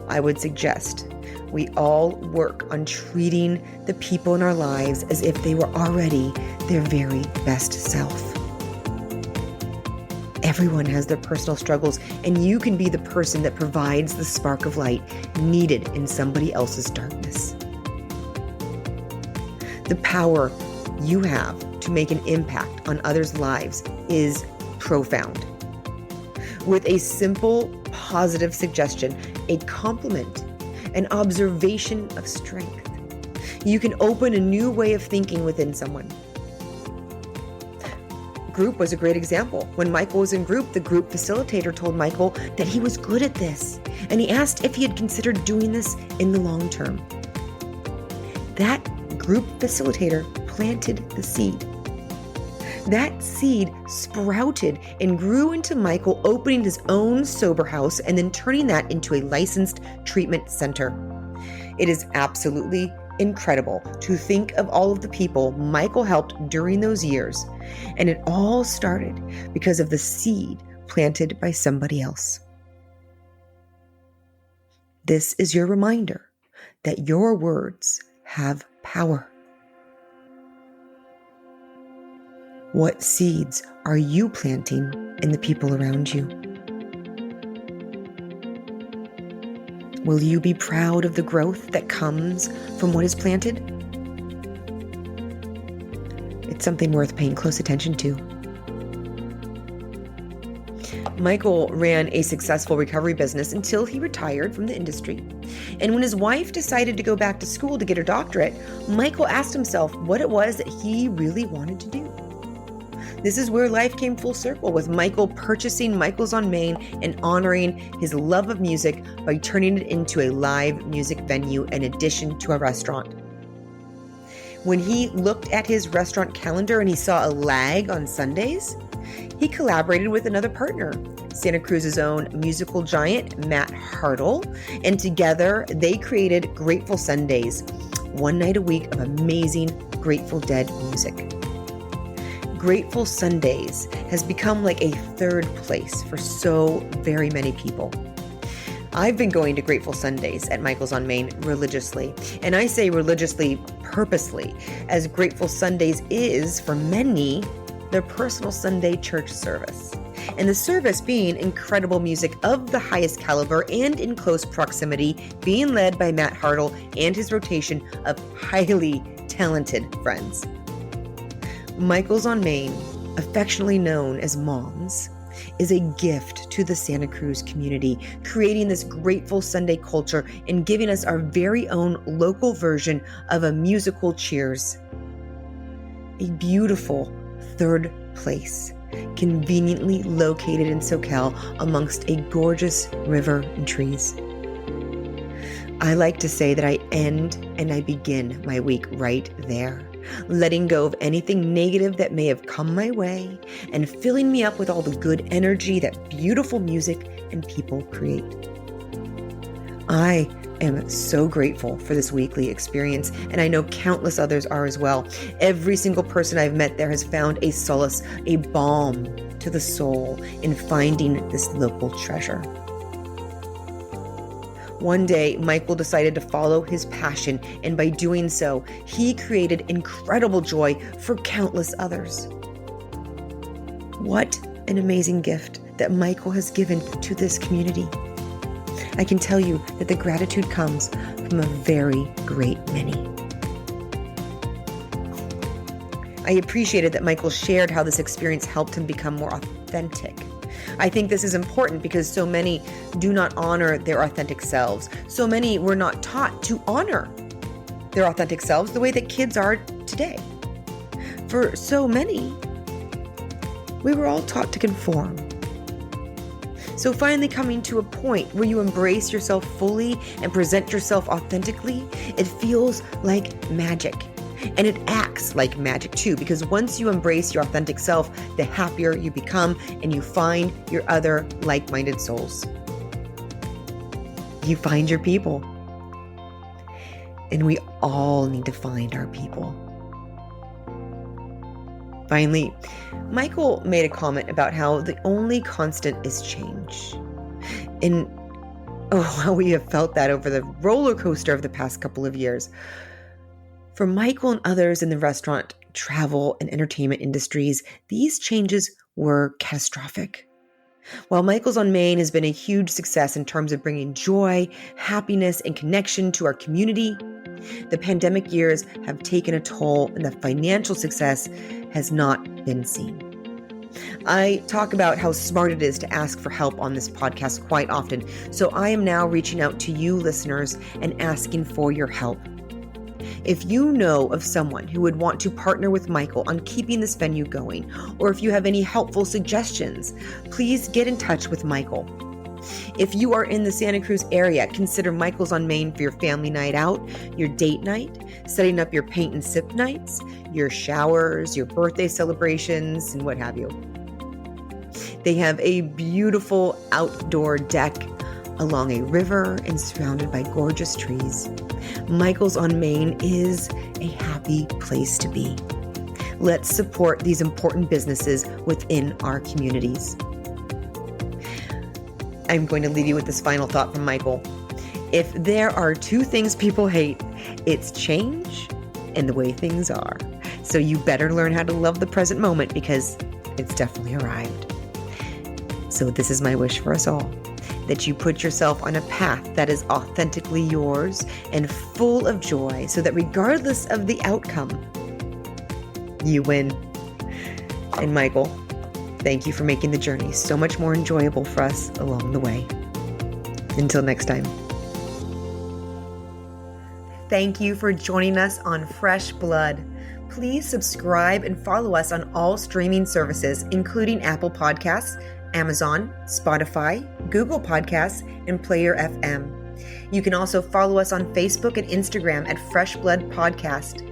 I would suggest We all work on treating the people in our lives as if they were already their very best self. Everyone has their personal struggles, and you can be the person that provides the spark of light needed in somebody else's darkness. The power you have to make an impact on others' lives is profound. With a simple, positive suggestion, a compliment, an observation of strength, you can open a new way of thinking within someone. Group was a great example. When Michael was in group, the group facilitator told Michael that he was good at this, and he asked if he had considered doing this in the long term. That group facilitator planted the seed. That seed sprouted and grew into Michael opening his own sober house and then turning that into a licensed treatment center. It is absolutely incredible to think of all of the people Michael helped during those years, and it all started because of the seed planted by somebody else. This is your reminder that your words have power. What seeds are you planting in the people around you? Will you be proud of the growth that comes from what is planted? It's something worth paying close attention to. Michael ran a successful recovery business until he retired from the industry. And when his wife decided to go back to school to get her doctorate, Michael asked himself what it was that he really wanted to do. This is where life came full circle, with Michael purchasing Michael's on Main and honoring his love of music by turning it into a live music venue in addition to a restaurant. When he looked at his restaurant calendar and he saw a lag on Sundays, he collaborated with another partner, Santa Cruz's own musical giant, Matt Hartle, and together they created Grateful Sundays, one night a week of amazing Grateful Dead music. Grateful Sundays has become like a third place for so very many people. I've been going to Grateful Sundays at Michael's on Main religiously, and I say religiously purposely, as Grateful Sundays is, for many, their personal Sunday church service. And the service being incredible music of the highest caliber and in close proximity, being led by Matt Hartle and his rotation of highly talented friends. Michael's on Main, affectionately known as Moms, is a gift to the Santa Cruz community, creating this Grateful Sunday culture and giving us our very own local version of a musical Cheers. A beautiful third place, conveniently located in SoCal amongst a gorgeous river and trees. I like to say that I end and I begin my week right there, letting go of anything negative that may have come my way and filling me up with all the good energy that beautiful music and people create. I am so grateful for this weekly experience, and I know countless others are as well. Every single person I've met there has found a solace, a balm to the soul in finding this local treasure. One day, Michael decided to follow his passion, and by doing so, he created incredible joy for countless others. What an amazing gift that Michael has given to this community. I can tell you that the gratitude comes from a very great many. I appreciated that Michael shared how this experience helped him become more authentic. I think this is important because so many do not honor their authentic selves. So many were not taught to honor their authentic selves the way that kids are today. For so many, we were all taught to conform. So finally coming to a point where you embrace yourself fully and present yourself authentically, it feels like magic. And it acts like magic too, because once you embrace your authentic self, the happier you become and you find your other like-minded souls. You find your people. And we all need to find our people. Finally, Michael made a comment about how the only constant is change. And Oh, how we have felt that over the roller coaster of the past couple of years. For Michael and others in the restaurant, travel, and entertainment industries, these changes were catastrophic. While Michael's on Main has been a huge success in terms of bringing joy, happiness, and connection to our community, the pandemic years have taken a toll and the financial success has not been seen. I talk about how smart it is to ask for help on this podcast quite often, so I am now reaching out to you listeners and asking for your help. If you know of someone who would want to partner with Michael on keeping this venue going, or if you have any helpful suggestions, please get in touch with Michael. If you are in the Santa Cruz area, consider Michael's on Main for your family night out, your date night, setting up your paint and sip nights, your showers, your birthday celebrations, and what have you. They have a beautiful outdoor deck along a river and surrounded by gorgeous trees. Michael's on Main is a happy place to be. Let's support these important businesses within our communities. I'm going to leave you with this final thought from Michael. If there are two things people hate, it's change and the way things are. So you better learn how to love the present moment because it's definitely arrived. So this is my wish for us all, that you put yourself on a path that is authentically yours and full of joy so that regardless of the outcome, you win. And Michael, thank you for making the journey so much more enjoyable for us along the way. Until next time. Thank you for joining us on Fresh Blood. Please subscribe and follow us on all streaming services, including Apple Podcasts, Amazon, Spotify, Google Podcasts, and Player FM. You can also follow us on Facebook and Instagram at Fresh Blood Podcast.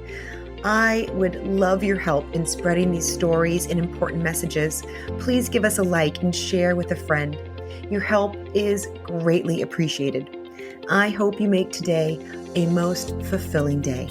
I would love your help in spreading these stories and important messages. Please give us a like and share with a friend. Your help is greatly appreciated. I hope you make today a most fulfilling day.